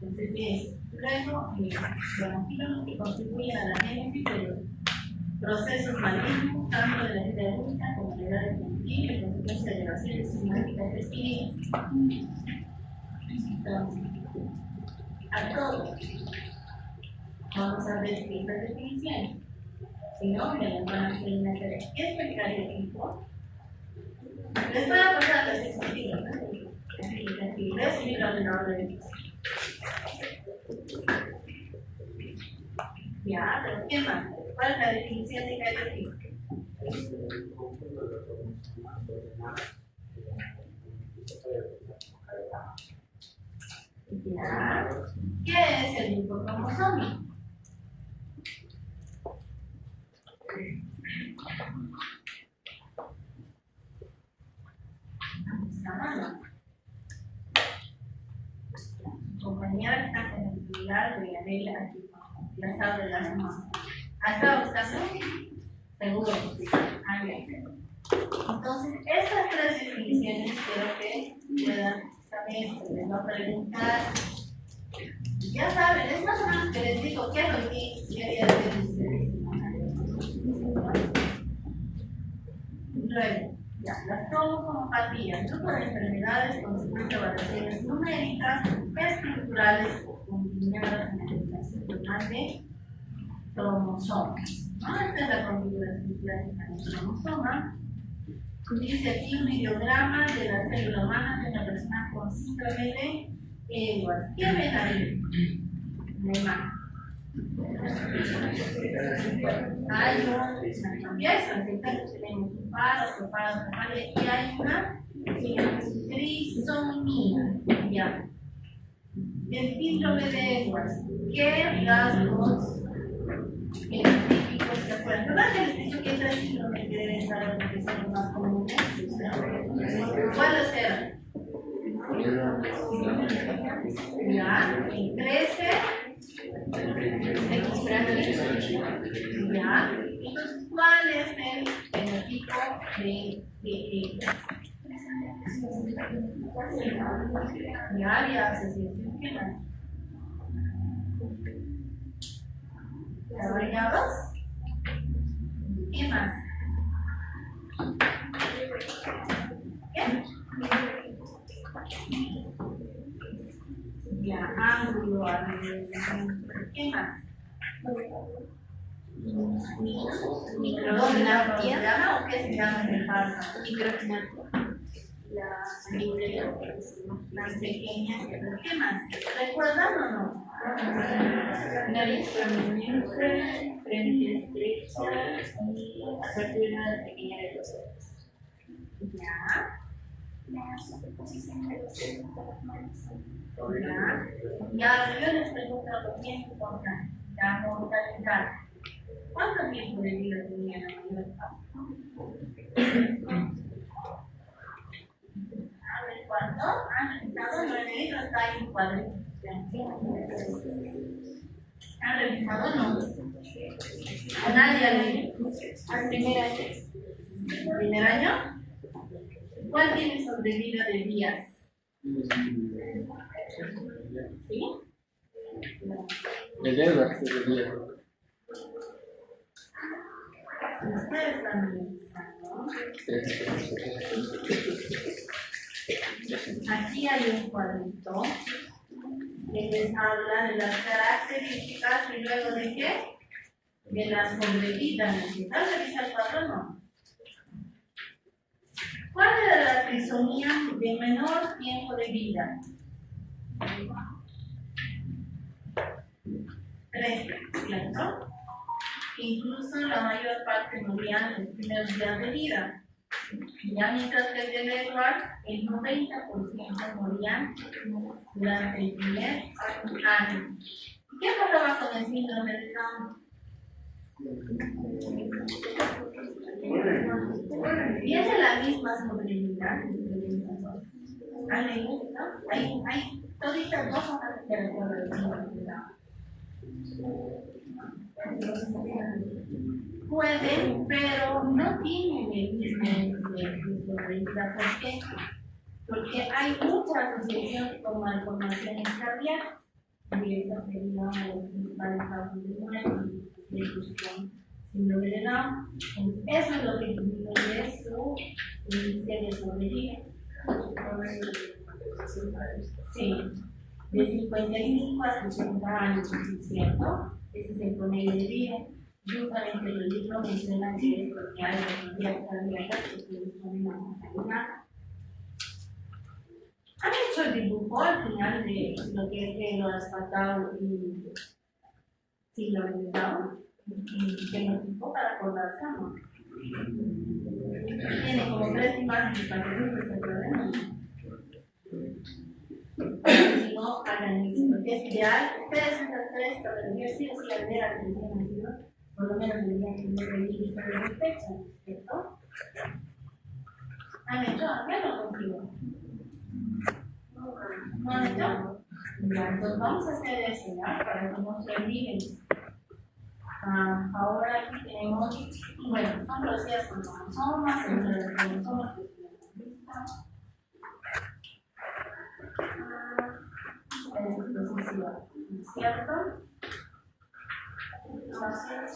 Entonces, es luego, bueno, que contribuyen a la génesis de los procesos malignos, tanto de la vida adulta como de la edad infantil, en consecuencia de elevaciones sistemáticas espíritus. A todos vamos a ver estas definiciones. Si no, me las van a hacer una tarea. ¿Qué es el cariotipo? Les voy a pasar las explicaciones, ¿no? Es un libro de la orden. Ya, pero ¿qué más? ¿Cuál es la definición de cariotipo? Ya. ¿Qué es el grupo cromosómico? Compañera que está con el titular de Adela aquí, la sabe de las manos. ¿Hasta buscando? Seguro. Ah, bien. Entonces, estas tres definiciones quiero que puedan saber, se les va a preguntar. Ya saben, es más o menos que les digo qué es lo que quería decir ustedes. Luego, ya, las cromosomopatías, grupo de enfermedades con variaciones numéricas, estructurales o combinadas en la relación total de cromosomas. ¿No? Esta es la configuración estructural del cromosoma. Dice aquí un ideograma de la célula humana de una persona con síndrome de Edwards. ¿Qué ven ahí? La imagen. Hay una pieza, tenemos un par, otro par, y aquí hay una trisomía. Ya. El síndrome de Edwards. ¿Qué rasgos típicos se acuerdan? ¿Verdad que les he dicho que hay tres síndromes que deben saber porque son los más comunes? ¿Cuáles eran? Ya, en 13. Diaria, asociación, ¿qué más? ¿Desarrollados? ¿Qué más? ¿Qué? Ya, ángulo, ¿qué más? Micrognatia. ¿O qué se llama en el parto? Micrognatia. La libre Las pequeñas, ¿qué más? ¿Recuerdan o no? nariz prominente, frente estrecha y apertura pequeña de los ojos. Ya. Ya, yo les pregunto lo bien importante. La mortalidad. ¿Cuánto tiempo de vida tenía la mayor parte? A ver, ¿cuánto? Han revisado, no he leído, está ahí un cuadrito. ¿Han revisado? No. ¿A nadie ha leído? Al primer año. ¿Primer año? ¿Cuál tiene sobrevida de días? ¿Sí? El dedo sería. Ustedes están revisando. Aquí hay un cuadrito que les habla de las características y luego de qué? De la sobrevida. ¿Necesitas revisar el cuadro? No. ¿Cuál es la trisomía de menor tiempo de vida? 13, ¿cierto? Incluso la mayor parte morían en los primeros días de vida. Ya mientras que el de Edward, el 90% morían durante el primer año. ¿Qué pasaba con el síndrome de Down? Tiene la misma sobrevida. ¿Han leído? Hay toditas dos hojas que recuerdo el síndrome de Down. Pueden, pero no tienen el mismo índice de sobrevida. ¿Por qué? Porque hay mucha asociación con malformaciones cardíacas. Y esta sería una de las principales causas de muerte, de síndrome de Down. Eso es lo que disminuye su índice de sobrevida. Sí, de 55 a 60 años, ¿cierto? Ese es el promedio de vida. Justamente el libro menciona que es porque hay patologías cardíacas que predisponen a mortalidad. Han hecho el dibujo al final de lo que es lo asfaltado y síndrome de Down, y fenotipo para acordarse, ¿no? Tiene como 3 imágenes para que no se problema. Si no, hagan eso, porque es ideal. Ustedes esas 3 patologías sí o sí al ver a que tienen nacido, por lo menos deberían tener el índice de sospecha, ¿cierto? ¿Han hecho? Háganlo contigo. ¿No han hecho? Ya, entonces vamos a hacer eso, ¿ya? Para que no se olviden. Ahora aquí tenemos, bueno, son los días con cromosomas, cromosomas que ¿cierto? Entonces,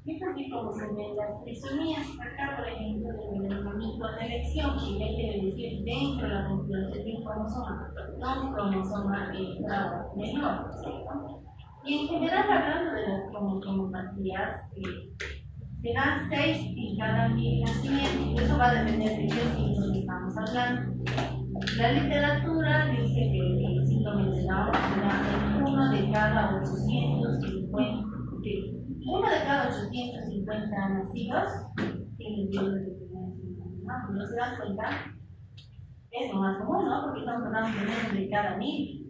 es así como se ven las trisomías. Acá, por ejemplo, tenemos la microselección, que hay que decir dentro de la configuración de un cromosoma, no un cromosoma menor, ¿cierto? Y en general, hablando de las cromosomatías, se dan 6 en cada nacimiento, y eso va a depender de qué síndrome estamos hablando. La literatura dice que el síndrome de Down será 1 de cada 850 nacidos tienen riesgo de tener síndrome de Down. ¿No se dan cuenta? Es lo más común, ¿no? Porque estamos hablando de menos de cada 1000.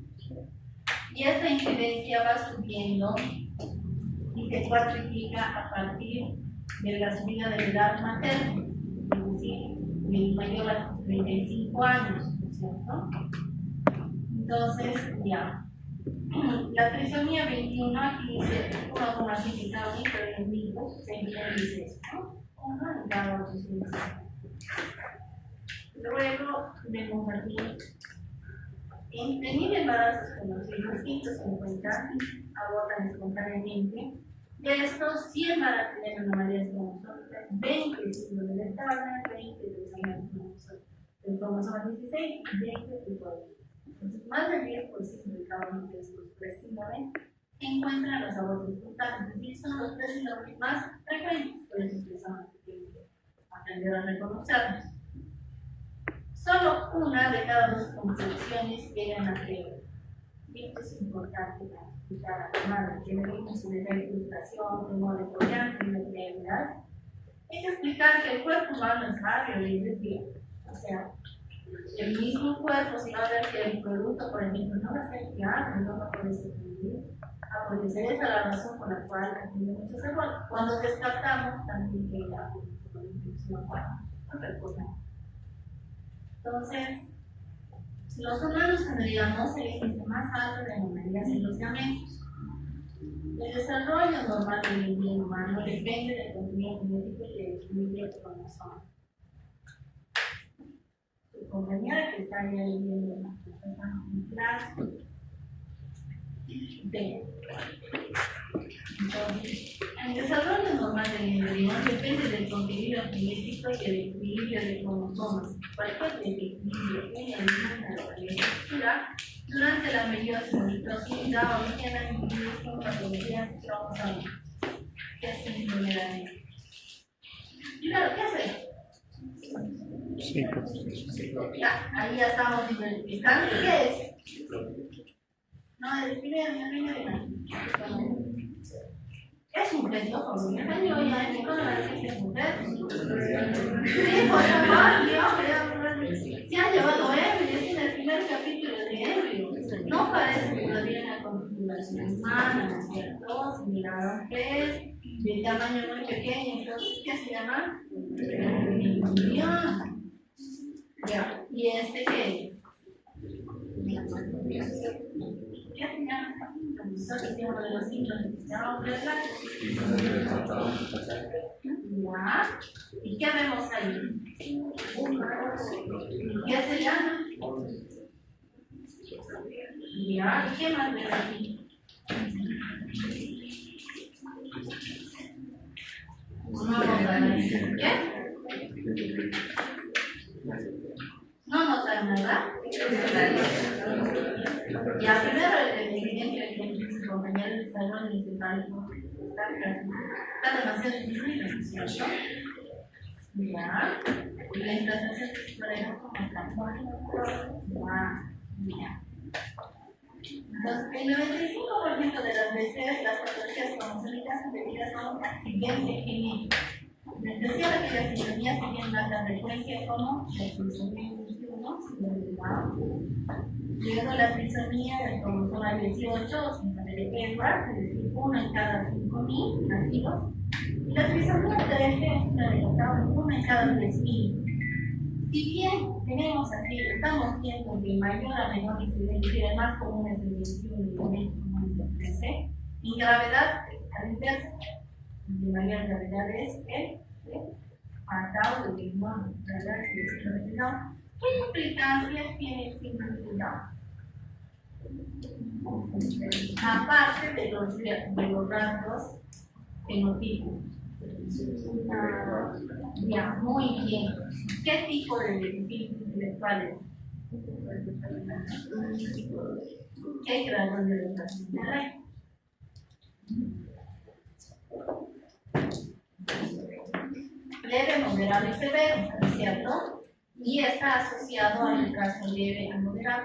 Y esta incidencia va subiendo y se cuatriplica a partir de la subida de la edad materna, es decir, del mayor a 35 años, ¿cierto? Entonces, ya. La trisomía 21 aquí dice 1,7 cada mil, pero en mitos, dice eso, ¿no? 1 en cada 800. Luego vemos aquí, en 1000 embarazos conocidos, 150 abortan espontáneamente. De estos, 100 van a tener anomalías cromosómicas, 20 síndrome de Turner, 20 del cromosoma 16 y 20 de Down. Entonces, más del 10% de cada uno de estos 3 síndromes se encuentran en los abortos espontáneos, es decir, son los 3 síndromes más frecuentes, por eso empezamos a aprender a reconocerlos. Solo 1 de cada 2 concepciones llegan a febrero. Y esto es importante para explicar a la madre, que venimos sobre la ilustración, temor de colgante y la realidad. Hay que explicar que el cuerpo humano es sabio y es bien. O sea, el mismo cuerpo, si va a ver que el producto, por ejemplo, no va a ser fiable, no va a poder sobrevivir. Porque esa es la razón por la cual ha tenido muchos errores. Cuando descartamos, también queda una infección, otra cosa. Entonces, los humanos tendríamos el índice más alto de anomalías en los gametos. El desarrollo normal del individuo humano depende del contenido genético y del equilibrio de cromosomas. Su compañera que está ahí viendo en clase. Entonces, el desarrollo normal del individuo depende del contenido genético y del equilibrio de cromosomas. Cualquier desequilibrio en el estructura durante la meiosis o mitosis da origen a individuos con patologías cromosómicas. ¿Qué hacen generalmente? Claro, ¿qué hacen? Sí, Ya, ahí ya estamos identificando qué es. No, el primero. Es un feto, como me enseñó ya en mi conocer que es un feto. Sí, por favor, se ha llevado embrios, es en el primer capítulo de embrios. No parece todavía una configuración humana, ¿no es cierto? Se miraron que es de tamaño muy pequeño, entonces, ¿qué se llama? Embrión. Ya, ¿y este qué es? ¿Qué se llama? Nosotros tenemos de los síndromes, ¿ya? ¿Y qué vemos ahí? ¿Qué se llama? Ya, ¿y qué más vemos aquí? No notan ¿qué? No notan nada. Ya, primero el evidencia que mis compañeros de salón y de salón está demasiado difícil, ¿cierto? Ya. Y la implantación de pareja como está. Ya. Entonces, el 95% de las veces las patologías cromosómicas son debidas a un accidente genético. En especial aquellas sintonías que tienen alta frecuencia como la trisomía 21, luego la trisomía del cromosoma 18, síndrome de Edwards, es decir, 1 en cada 5.000 nacidos, y la trisomía 13 es una de 1 en cada 10.000. Si bien tenemos así, estamos viendo que mayor a menor incidencia, el más común es el 21 y el menos común es el 13, en gravedad al inverso. De mayor gravedad es el Tau de Limón, ¿verdad? ¿Qué implicancias tiene el síndrome de Down? Aparte de los rasgos fenotipos. Ya, muy bien. ¿Qué tipo de deficiencias intelectuales? ¿Qué grado de educación? Leve, moderado y severo, ¿no es cierto? Y está asociado al caso leve a moderado.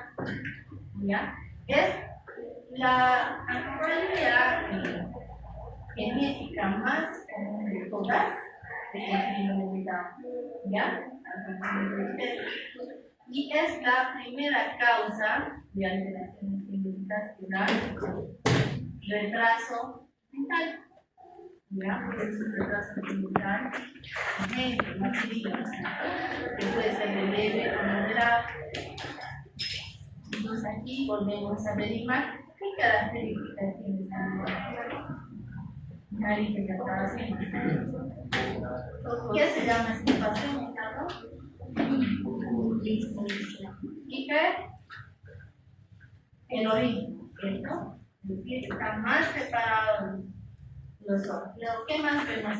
¿Ya? Es la anomalía genética más común de todas, es el síndrome de Down. ¿Ya? Y es la primera causa de alteraciones genéticas que da retraso mental. ¿Ya? Es un retraso mental que puede ser de leve o moderado. Entonces aquí volvemos a averiguar qué características tiene esta anomalía. Nariz de captación. ¿Qué se llama este espacio, Carlos? ¿Y qué? El origen, ¿cierto? Es decir, está más separado los dos. Luego, ¿qué más vemos?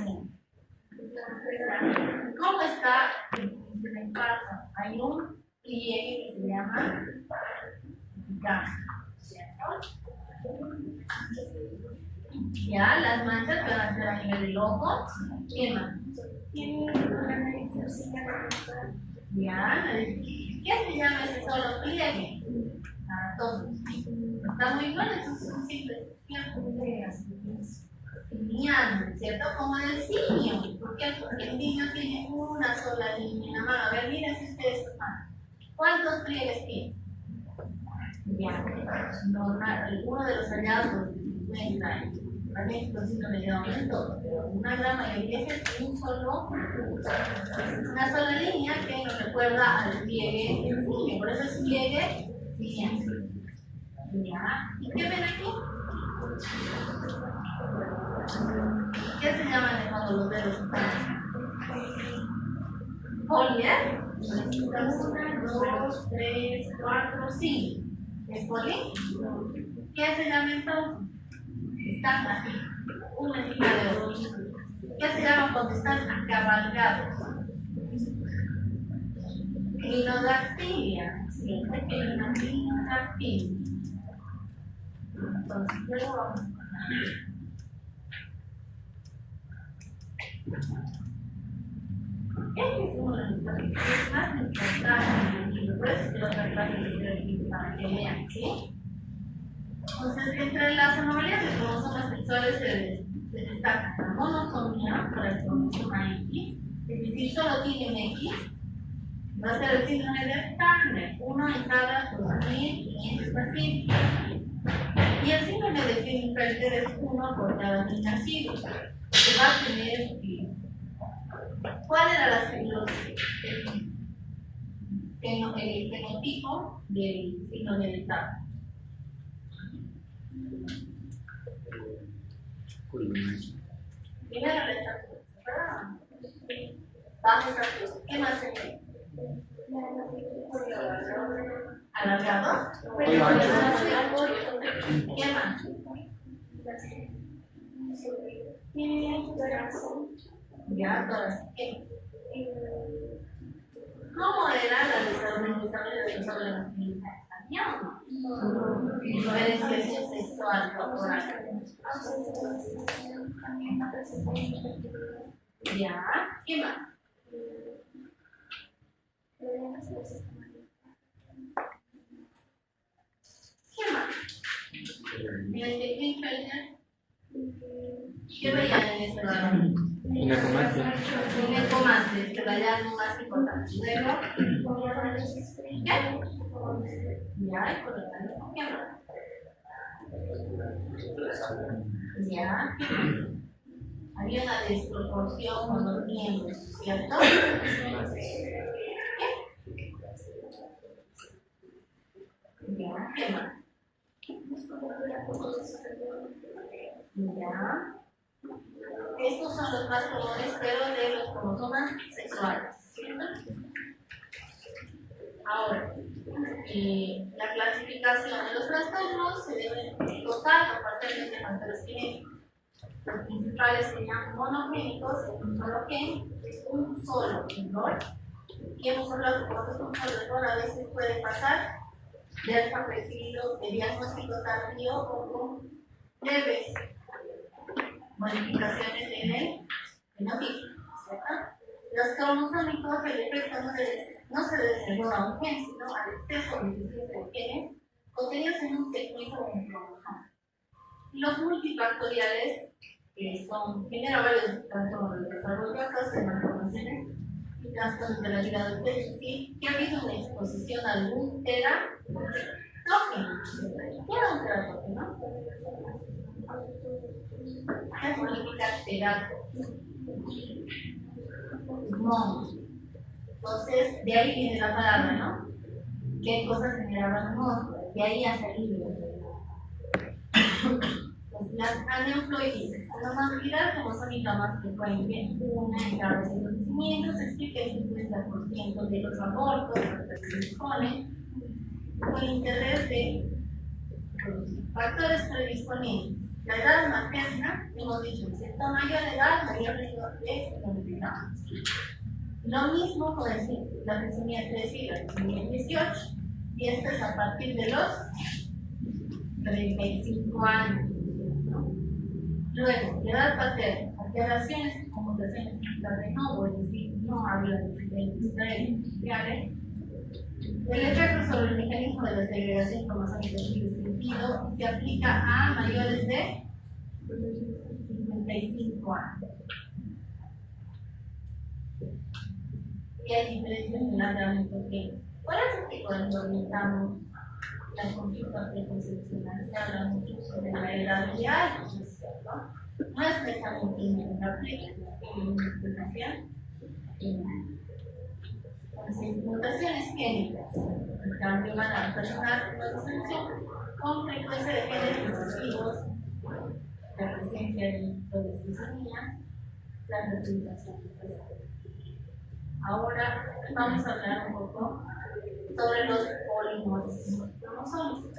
¿Cómo está implementado? Hay un pliegue que se llama gama, ¿cierto? Ya, las manchas van a ser a nivel del ojo. ¿Qué más? Ya, ¿qué se llama ese solo pliegue? Entonces, está muy bueno, eso es un simple lineal, ¿cierto? Como el simio. ¿Por qué? Porque el simio tiene una sola línea en la mano. A ver, miren si ustedes toman. ¿Cuántos pliegues tiene? Ya, normal. Uno de los hallazgos que se encuentra en pacientes con síndrome de aumento, una gran mayoría es una sola línea que nos recuerda al pliegue del simio. Por eso es pliegue lineal. Ya. ¿Y qué ven aquí? ¿Qué se llaman cuando los dedos están? Polias. 1, 2, 3, 4, 5. ¿Es poli? ¿Qué se llama entonces? Están así, uno encima de otro. ¿Qué se llama cuando están acabalgados? Clinodactilia. Sí, clinodactilia. Entonces, luego vamos a poner. Este es uno de los pacientes más importantes del libro, por eso es que los clases de libro para que vean, ¿sí? Entonces, entre las anomalias de cromosomas sexuales se destacan la monosomía por el cromosoma X, es decir, solo tiene un X, va a ser el síndrome de Turner, uno en cada 2.500 pacientes. Y el síndrome de Klinefelter es uno por cada 1.000 nacidos, que va a tener. ¿Cuál era el fenotipo del signo de Turner? Primero la estatura, ¿verdad? Bajo estatura. ¿Qué más se ve? Alargado. ¿Qué más? Ya, todas. ¿Qué? ¿Cómo era la desarrollo de los órganos genitales? ¿También o no? Diferenciación sexual corporal. Ya, ¿qué más? ¿Qué más? En el de Klinefelter, ¿qué veían en ese varón? Ginecomastia. Ginecomastia, este es el hallazgo más importante. Luego, ¿qué? Ya, correcto. ¿Qué más? Ya. Había una desproporción con los miembros, ¿cierto? ¿Qué? Ya, ¿qué más? Ya. Estos son los más comunes, pero de los cromosomas sexuales, ¿cierto? Ahora, la clasificación de los trastornos se debe total o parcialmente a factores genéticos. Los principales serían monogénicos, un solo gen, un solo error. Y hemos hablado que cuando es un solo error a veces puede pasar de alfa presidido de diagnóstico tardío o con leves modificaciones en el fenotipo, ¿cierto? Los cromosómicos, el efecto no se debe a un gen, sino al exceso de genes contenidos en un segmento de un cromosoma. Los multifactoriales generan varios trastornos de desarrollo de malformaciones y trastornos de la vida adulta, es decir, que ha habido una exposición a algún teratógeno. ¿Qué era un teratógeno? ¿Qué significa teratógeno? Entonces, de ahí viene la palabra, ¿no? ¿Qué cosas generaban monstruos? De ahí ha salido. Pues las aneuploidias, anormalidad cromosómica más frecuente, una en cada 200 nacimientos, explica el 50% de los abortos que se disponen, con interés de los factores predisponentes. La edad materna, hemos dicho, cierta mayor edad, mayor riesgo de esterilidad. Lo mismo con la trisomía 13 y la trisomía 18, y esto es a partir de los 35 años. ¿No? Luego, la edad paterna, alteraciones o mutaciones de novo, es decir, no habla de diferentes sociales. El efecto sobre el mecanismo de la segregación cromosómica tiene sentido y se aplica a mayores de 55 años. Y hay diferencias en la realmente pequeñas. Por eso es que cuando orientamos la consulta preconcepcional se habla mucho sobre la edad real, ¿no es cierto? No es precisamente interpretable, es una explicación final. Entonces, mutaciones génicas, el cambio humano personal, una disfunción con frecuencia de genes recesivos, la presencia de progesterona, la fertilización de. Ahora vamos a hablar un poco sobre los polimorfismos cromosómicos.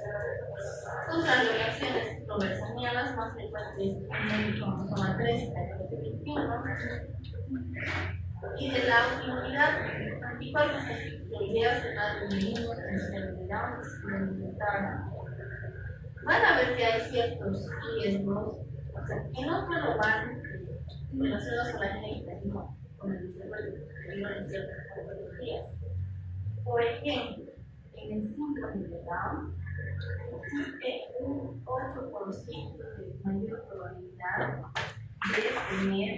Son las relaciones cromosomianas más frecuentes en el cromosoma 3 y 21 y de la inmunidad anticuerpos ideas de más de niños van a ver que hay ciertos riesgos, o sea, que no solo van relacionados con la genética, sino con el desarrollo de ciertas patologías. Por ejemplo, en el síndrome de Down existe un 8% de mayor probabilidad de tener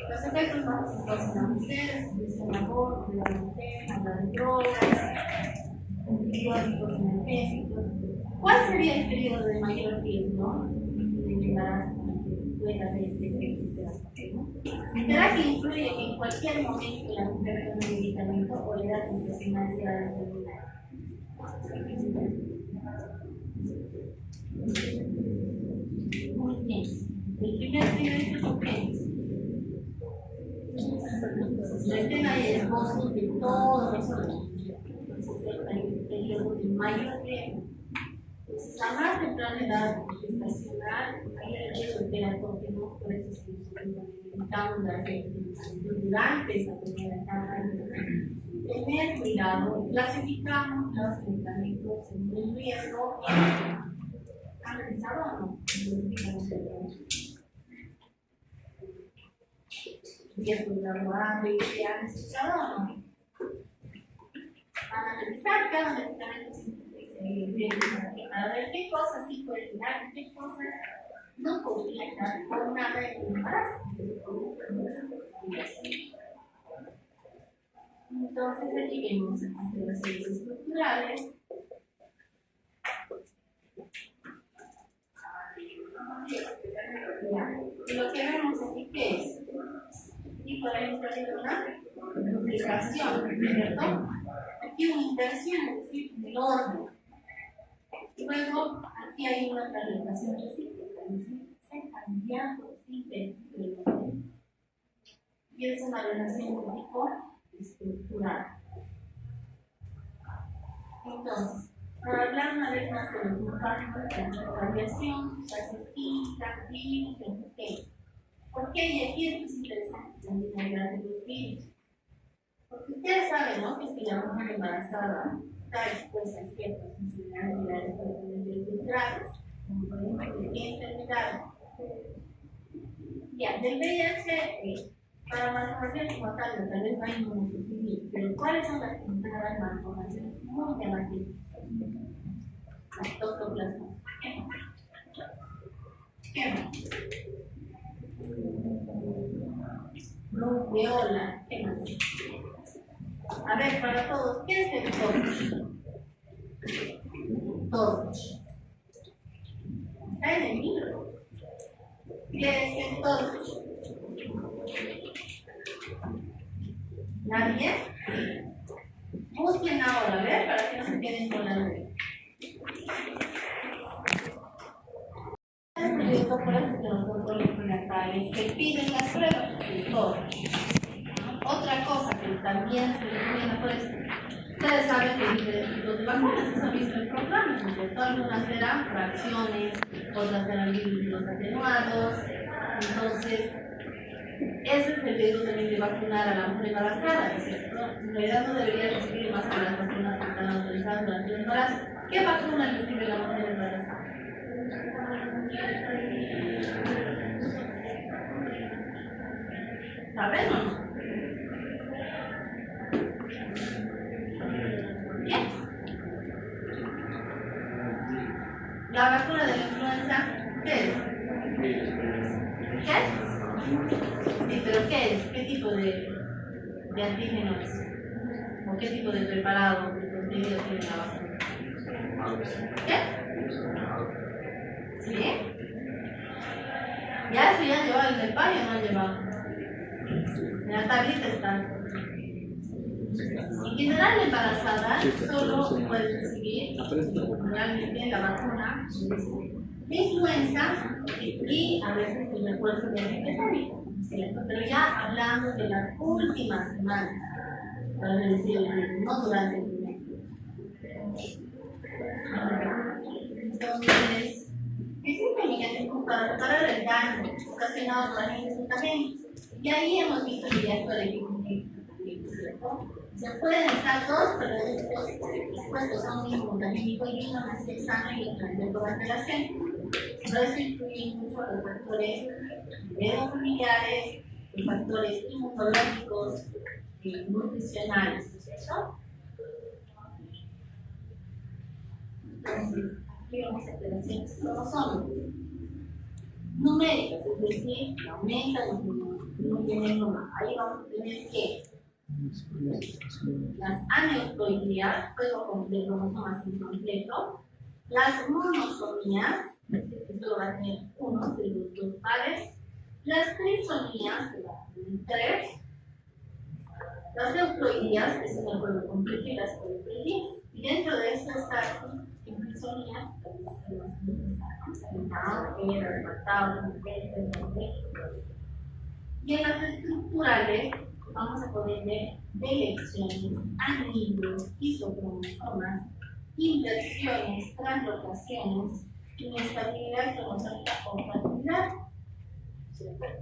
los efectos más exitosos en las mujeres, el aborto, la mujer, las drogas, antibióticos analgésicos. ¿Cuál sería el periodo de mayor riesgo del embarazo que pueda haber este efecto terapéutico? ¿Será que influye que en cualquier momento la mujer tome un medicamento o la edad gestacional sea determinada? Muy bien. El primer trimestre es la escena de esbozos de todos los el periodo de mayor riesgo. Entonces, a más temprana edad gestacional, hay el riesgo de teratógeno, por eso es que nosotros necesitamos dar durante esa primera etapa. Tener cuidado, clasificamos los medicamentos según el riesgo. ¿Han revisado o no? Riesgo gradual, ¿se han escuchado o no? Van a revisar cada medicamento para ver qué cosas sí pueden dar y qué cosas no podrían dar por nada en el embarazo. Entonces aquí vemos alteraciones estructurales. Y lo que vemos aquí, ¿qué es? Y por ejemplo, hay una duplicación, ¿cierto? Aquí una inversión, es decir, del orden. Luego, aquí hay una fragmentación recíproca, es decir, se han cambiado el orden. Y es una relación de tipo estructural. Entonces, para hablar una vez más de los impactos de la radiación, sustancias químicas, virus, etc. ¿Por qué? Y aquí esto es interesante también hablar de los virus. Porque ustedes saben, ¿no?, que si la mujer embarazada está expuesta a ciertas enfermedades graves, como por ejemplo, ¿qué enfermedad? Ya, del VIH, para malformaciones como tal vez no hay inmunosuprimido, pero ¿cuáles son las enfermedades malformaciones muy llamativas? Las toxoplasmas. ¿Qué más? Rubeola. ¿Qué más? A ver, para todos, ¿qué es el TORCH? TORCH. Está en el libro. ¿Qué es entonces? ¿Nadie? Busquen ahora, ¿ver? Para que no se queden con la duda. Por eso que los controles prenatales se piden las pruebas de todo. Otra cosa que también se recomienda, pues, ustedes saben que hay diferentes tipos de vacunas, eso han visto en programas, ¿no es cierto? Algunas serán fracciones, otras serán virus atenuados, entonces, ese es el riesgo también de vacunar a la mujer embarazada, ¿no es cierto? En realidad no debería recibir más que las vacunas que están autorizadas durante el embarazo. ¿Qué vacuna recibe la mujer embarazada? ¿Saben o no? ¿Qué? La vacuna de la influenza, ¿qué es? ¿Qué? Sí, pero ¿qué es? ¿Qué tipo de antígeno es? ¿O qué tipo de preparado, de contenido tiene la vacuna? ¿Qué? ¿Sí? Ya eso ya llevado en el payo, no han llevado. En la tablita está. En general, la embarazada solo puede recibir realmente la vacuna de influenza y a veces el refuerzo de antitetérico, ¿cierto? Pero ya hablando de las últimas semanas, para decir, no durante el primer. Entonces, existen mecanismos para reparar el daño ocasionado por agentes contaminantes. Y ahí hemos visto que ya puede que se pueden estar dos, pero expuestos a un inmunológico y uno más sano y otro de coagulación. Por eso incluyen mucho los factores familiares, los factores inmunológicos y nutricionales, ¿no es cierto? Entonces, aquí vamos a alteraciones cromosomas numéricas, es decir, aumentan no tienen número. Ahí vamos a tener que las aneuploidías, juego de cromosomas incompleto, las monosomías, que solo va a tener uno de los dos pares, las trisomías, que va a tener tres, las euploidías, que son el juego completo, y las poliploidías. Y dentro de esto está aquí, en trisomías, y en las estructurales vamos a poder ver deleciones, anillos, isocromosomas, inversiones, translocaciones, inestabilidad cromosómica o fragilidad.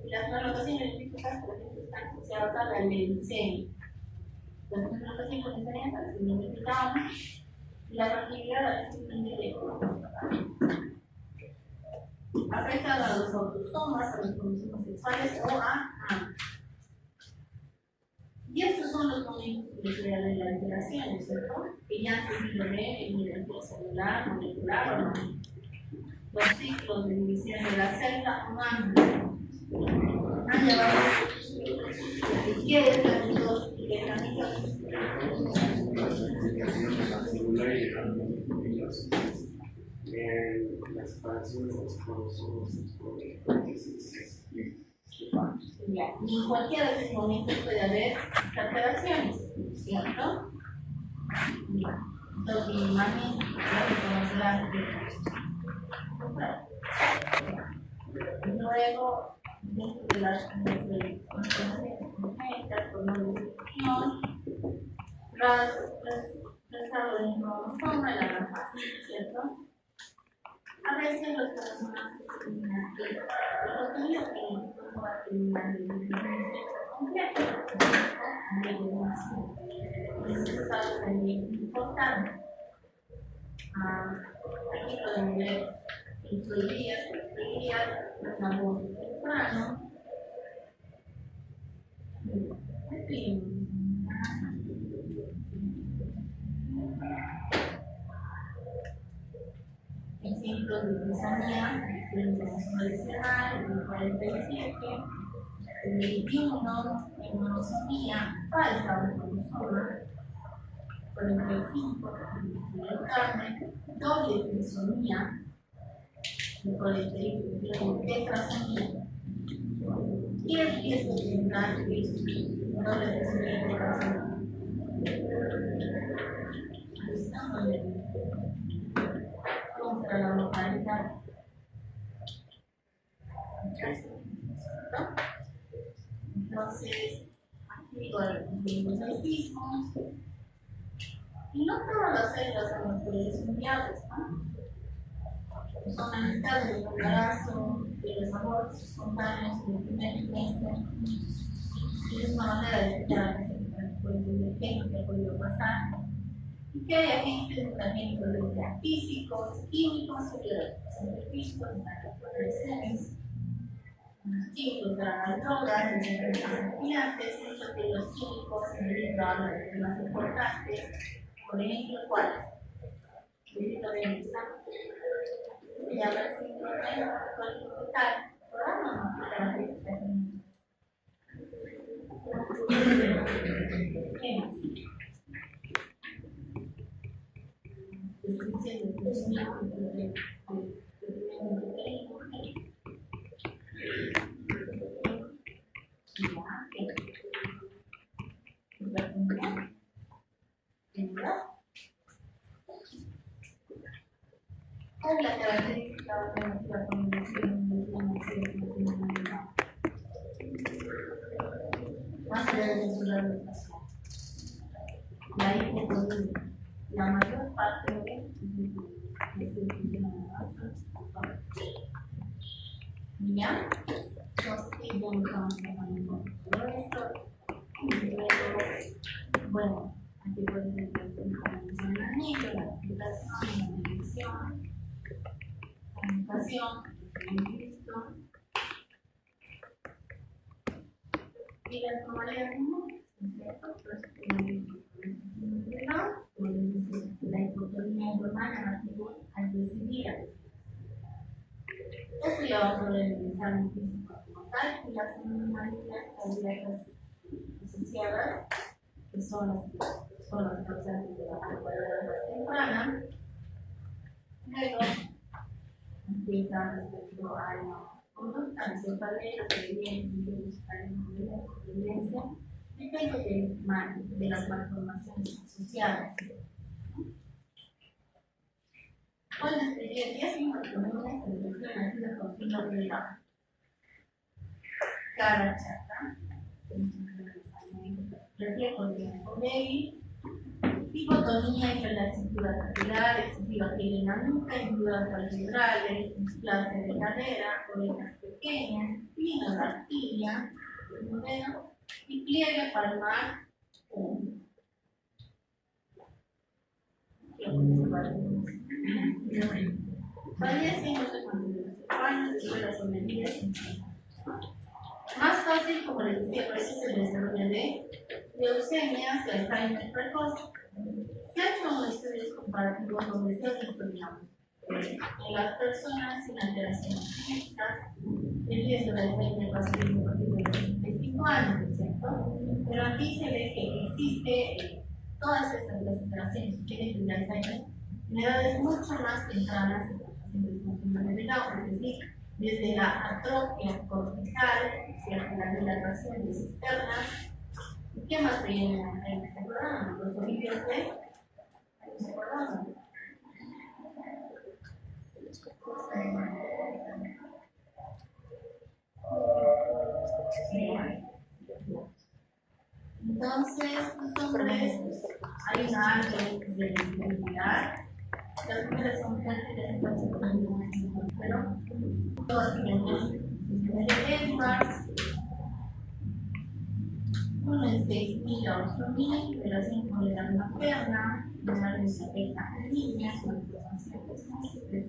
Y las translocaciones lipídicas, por ejemplo, están asociadas a la leucemia. Las translocaciones estarían para el síndrome de Down y la fragilidad al síndrome de Down. Afecta a los autosomas, a los cromosomas sexuales o a ambos. Y estos son los momentos que se dan de la alteración, ¿cierto? Que ya han tenido ver en nivel celular, molecular o no. Los ciclos de división de la célula humanas han llevado ¿qué es la mitosis y qué es la mitosis? La separación de los cromosomas y en cualquiera de esos momentos puede haber alteraciones, ¿cierto? Entonces, mi imagen la y luego, dentro de las condiciones congénitas por no disfunción, trazado del cromosoma y la grafasa, ¿cierto? A veces los cromosomas se eliminan aquí. El contenido genético no va a terminar de diferencia completa. Eso es algo también importante. Aquí podemos ver influirías, una voz temprano. Ejemplos de trisomía, el cromosoma adicional, el 47, el 21, en monosomía, falta un cromosoma, 45, el carne, doble trisomía, el 41, tetrasomía, y el riesgo tendrá no le recibe contra la localidad. Entonces, aquí igual los mismos. Y no todas las células son los mundiales, ¿no? Son la mitad del embarazo, de los abortos espontáneos del primer trimestre. Y es una manera de evitar qué es lo que ha podido pasar. Y que hay agentes de tratamiento desde físicos, químicos y biológicos. Entre físicos están las adolescentes, los químicos de las drogas, desde los estudiantes, muchos de los químicos en el libro hablan de temas importantes, por ejemplo, ¿cuáles? El libro de Einstein se llama el síndrome alcohólico fetal, programa no características. ¿Qué más? Descripción del crecimiento del ¿cuál es la característica de la combinación de más allá de su rehabilitación? La hipotonía, la mayor parte de ¿ya? Entonces, ya no estamos trabajando con todo esto. Y luego, bueno, aquí pueden ver la mencionamiento, la aplicación, la medición, la comunicación, el listo. Y las normalidades comunes, ¿cierto? La hipotonía hormonal al decidir. Esto ya vamos a ver en el examen físico como tal, y las anomalías cardíacas asociadas, que son las causantes de la mortalidad más temprana. Luego empieza respecto a la conducta ansiopatía, que viene de buscar evidencia, depende de las malformaciones asociadas. Con las experiencias y más comunes de relación ha sido con signo de la cara chata, reflejo de débil, hipotonía y flacidura capilar, excesiva piel en la nuca, hendiduras vertebrales, displasia de cadera, orejas pequeñas, pinodactilia, y pliegue palmar. Fallece en los años de las sobrevivas. Más fácil, como les decía, por eso es el desarrollo de leucemias y Alzheimer precoz. Se ha hecho estudios comparativos donde se ha visto, digamos, en las personas sin alteraciones genéticas, el riesgo de Alzheimer va a subir a partir de los 35 años, ¿cierto? Pero aquí se ve que existe todas estas alteraciones que tienen de Alzheimer en edades mucho más tempranas en los pacientes con síndrome de Down, es decir, desde la atrofia cortical, la dilatación de cisternas. ¿Y qué más viene en este programa? Los ovillos de este programa. Entonces, los hombres, hay una alta de disponibilidad. Las mujeres son fértiles en cuanto a pero todas tenemos de Edwards, uno en 6.000 a 8.000, relación con la edad materna, de la afecta a niñas, con informaciones múltiples,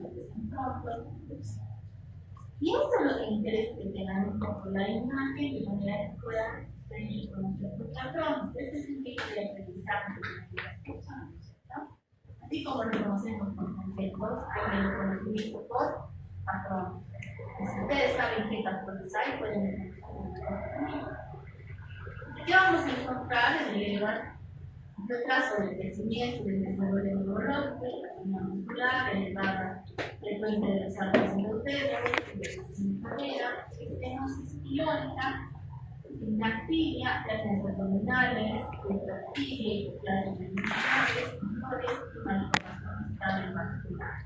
y eso es lo que interesa que tengan un poco la imagen de manera que puedan venir con nuestros patrones. Este es el tipo de aprendizaje de las personas, ¿no? Así como reconocemos por conceptos, hay el reconocimiento por patrones. Si ustedes saben qué patrones hay, pueden encontrar. ¿Qué vamos a encontrar en el retraso del crecimiento, del desarrollo neurológico, la muscular, elevada frecuencia de los árboles en los dedos, de la cinturera, estenosis pilónica, hipertrofia, hernias abdominales, hipertrofia, hiperplasia abdominales, dolores y malformaciones cardiovasculares.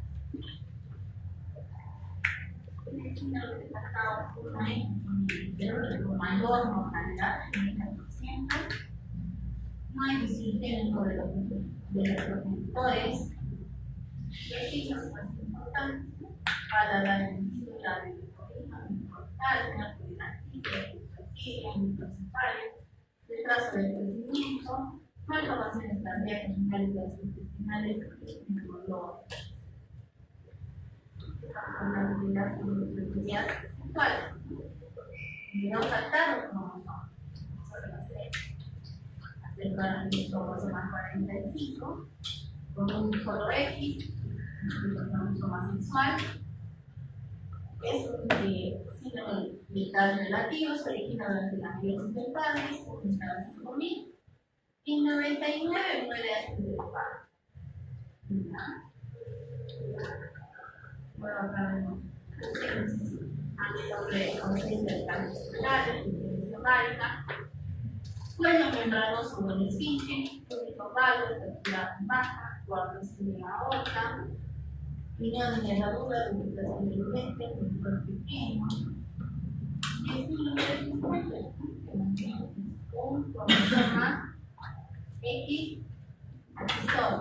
Con mayor mortalidad, 30%. No hay distinción de los progenitores. Los hijos más importantes para la industria de la importancia de la hipertrofia, microcefalia, retraso del crecimiento, malformaciones cardíacas, metálicas intestinales y neurológicas. Hablando de las propiedades sexuales. No faltaron como son. Solo hacer el cromosoma 45 con un solo X, un cromosoma sexual. Es un síndrome vital relativo, se origina durante la meiosis del padre, en cada 5.000, y 99 muere antes del parto. Bueno, acá vemos sobre ausencia de cambios cerebrales, influencia ovárica, cuello membranoso o el esfinge, único valo, estatura baja, coartación de la aorta, riñón de nervadura, duplicación del mente, un cuerpo pequeño, y es un cromosoma X accesor.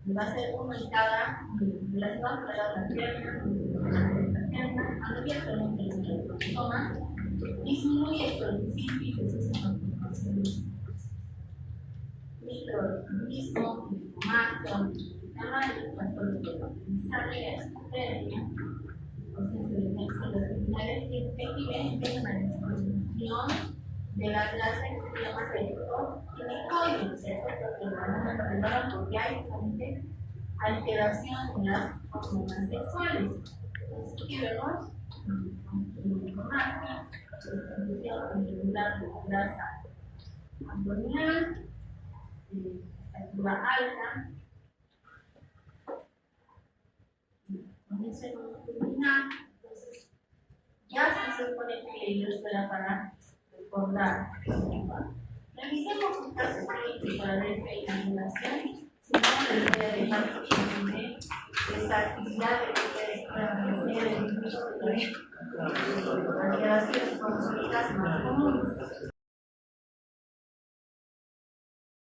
Va a ser uno en cada relación para la pierna, abiertamente el cromosoma, disminuye el coeficiente de sus transformaciones. Microorganismo, micromasto, tamaño, factores de potencial, superia, ausencia de células terminales y efectivamente una disminución de la clase que se llama recto-ginecoide, ¿cierto? Porque lo vamos porque hay justamente alteración en las hormonas sexuales. Entonces, aquí vemos micromastia, distribución irregular de la grasa abdominal, estatura alta, con ese no terminar. Entonces, ya se supone que ellos fuera para recordar. Revisemos un caso clínico para ver si hay angulación. Si no, les voy a dejar de esta actividad de que ustedes puedan hacer el uso de las alteraciones consolidadas más comunes.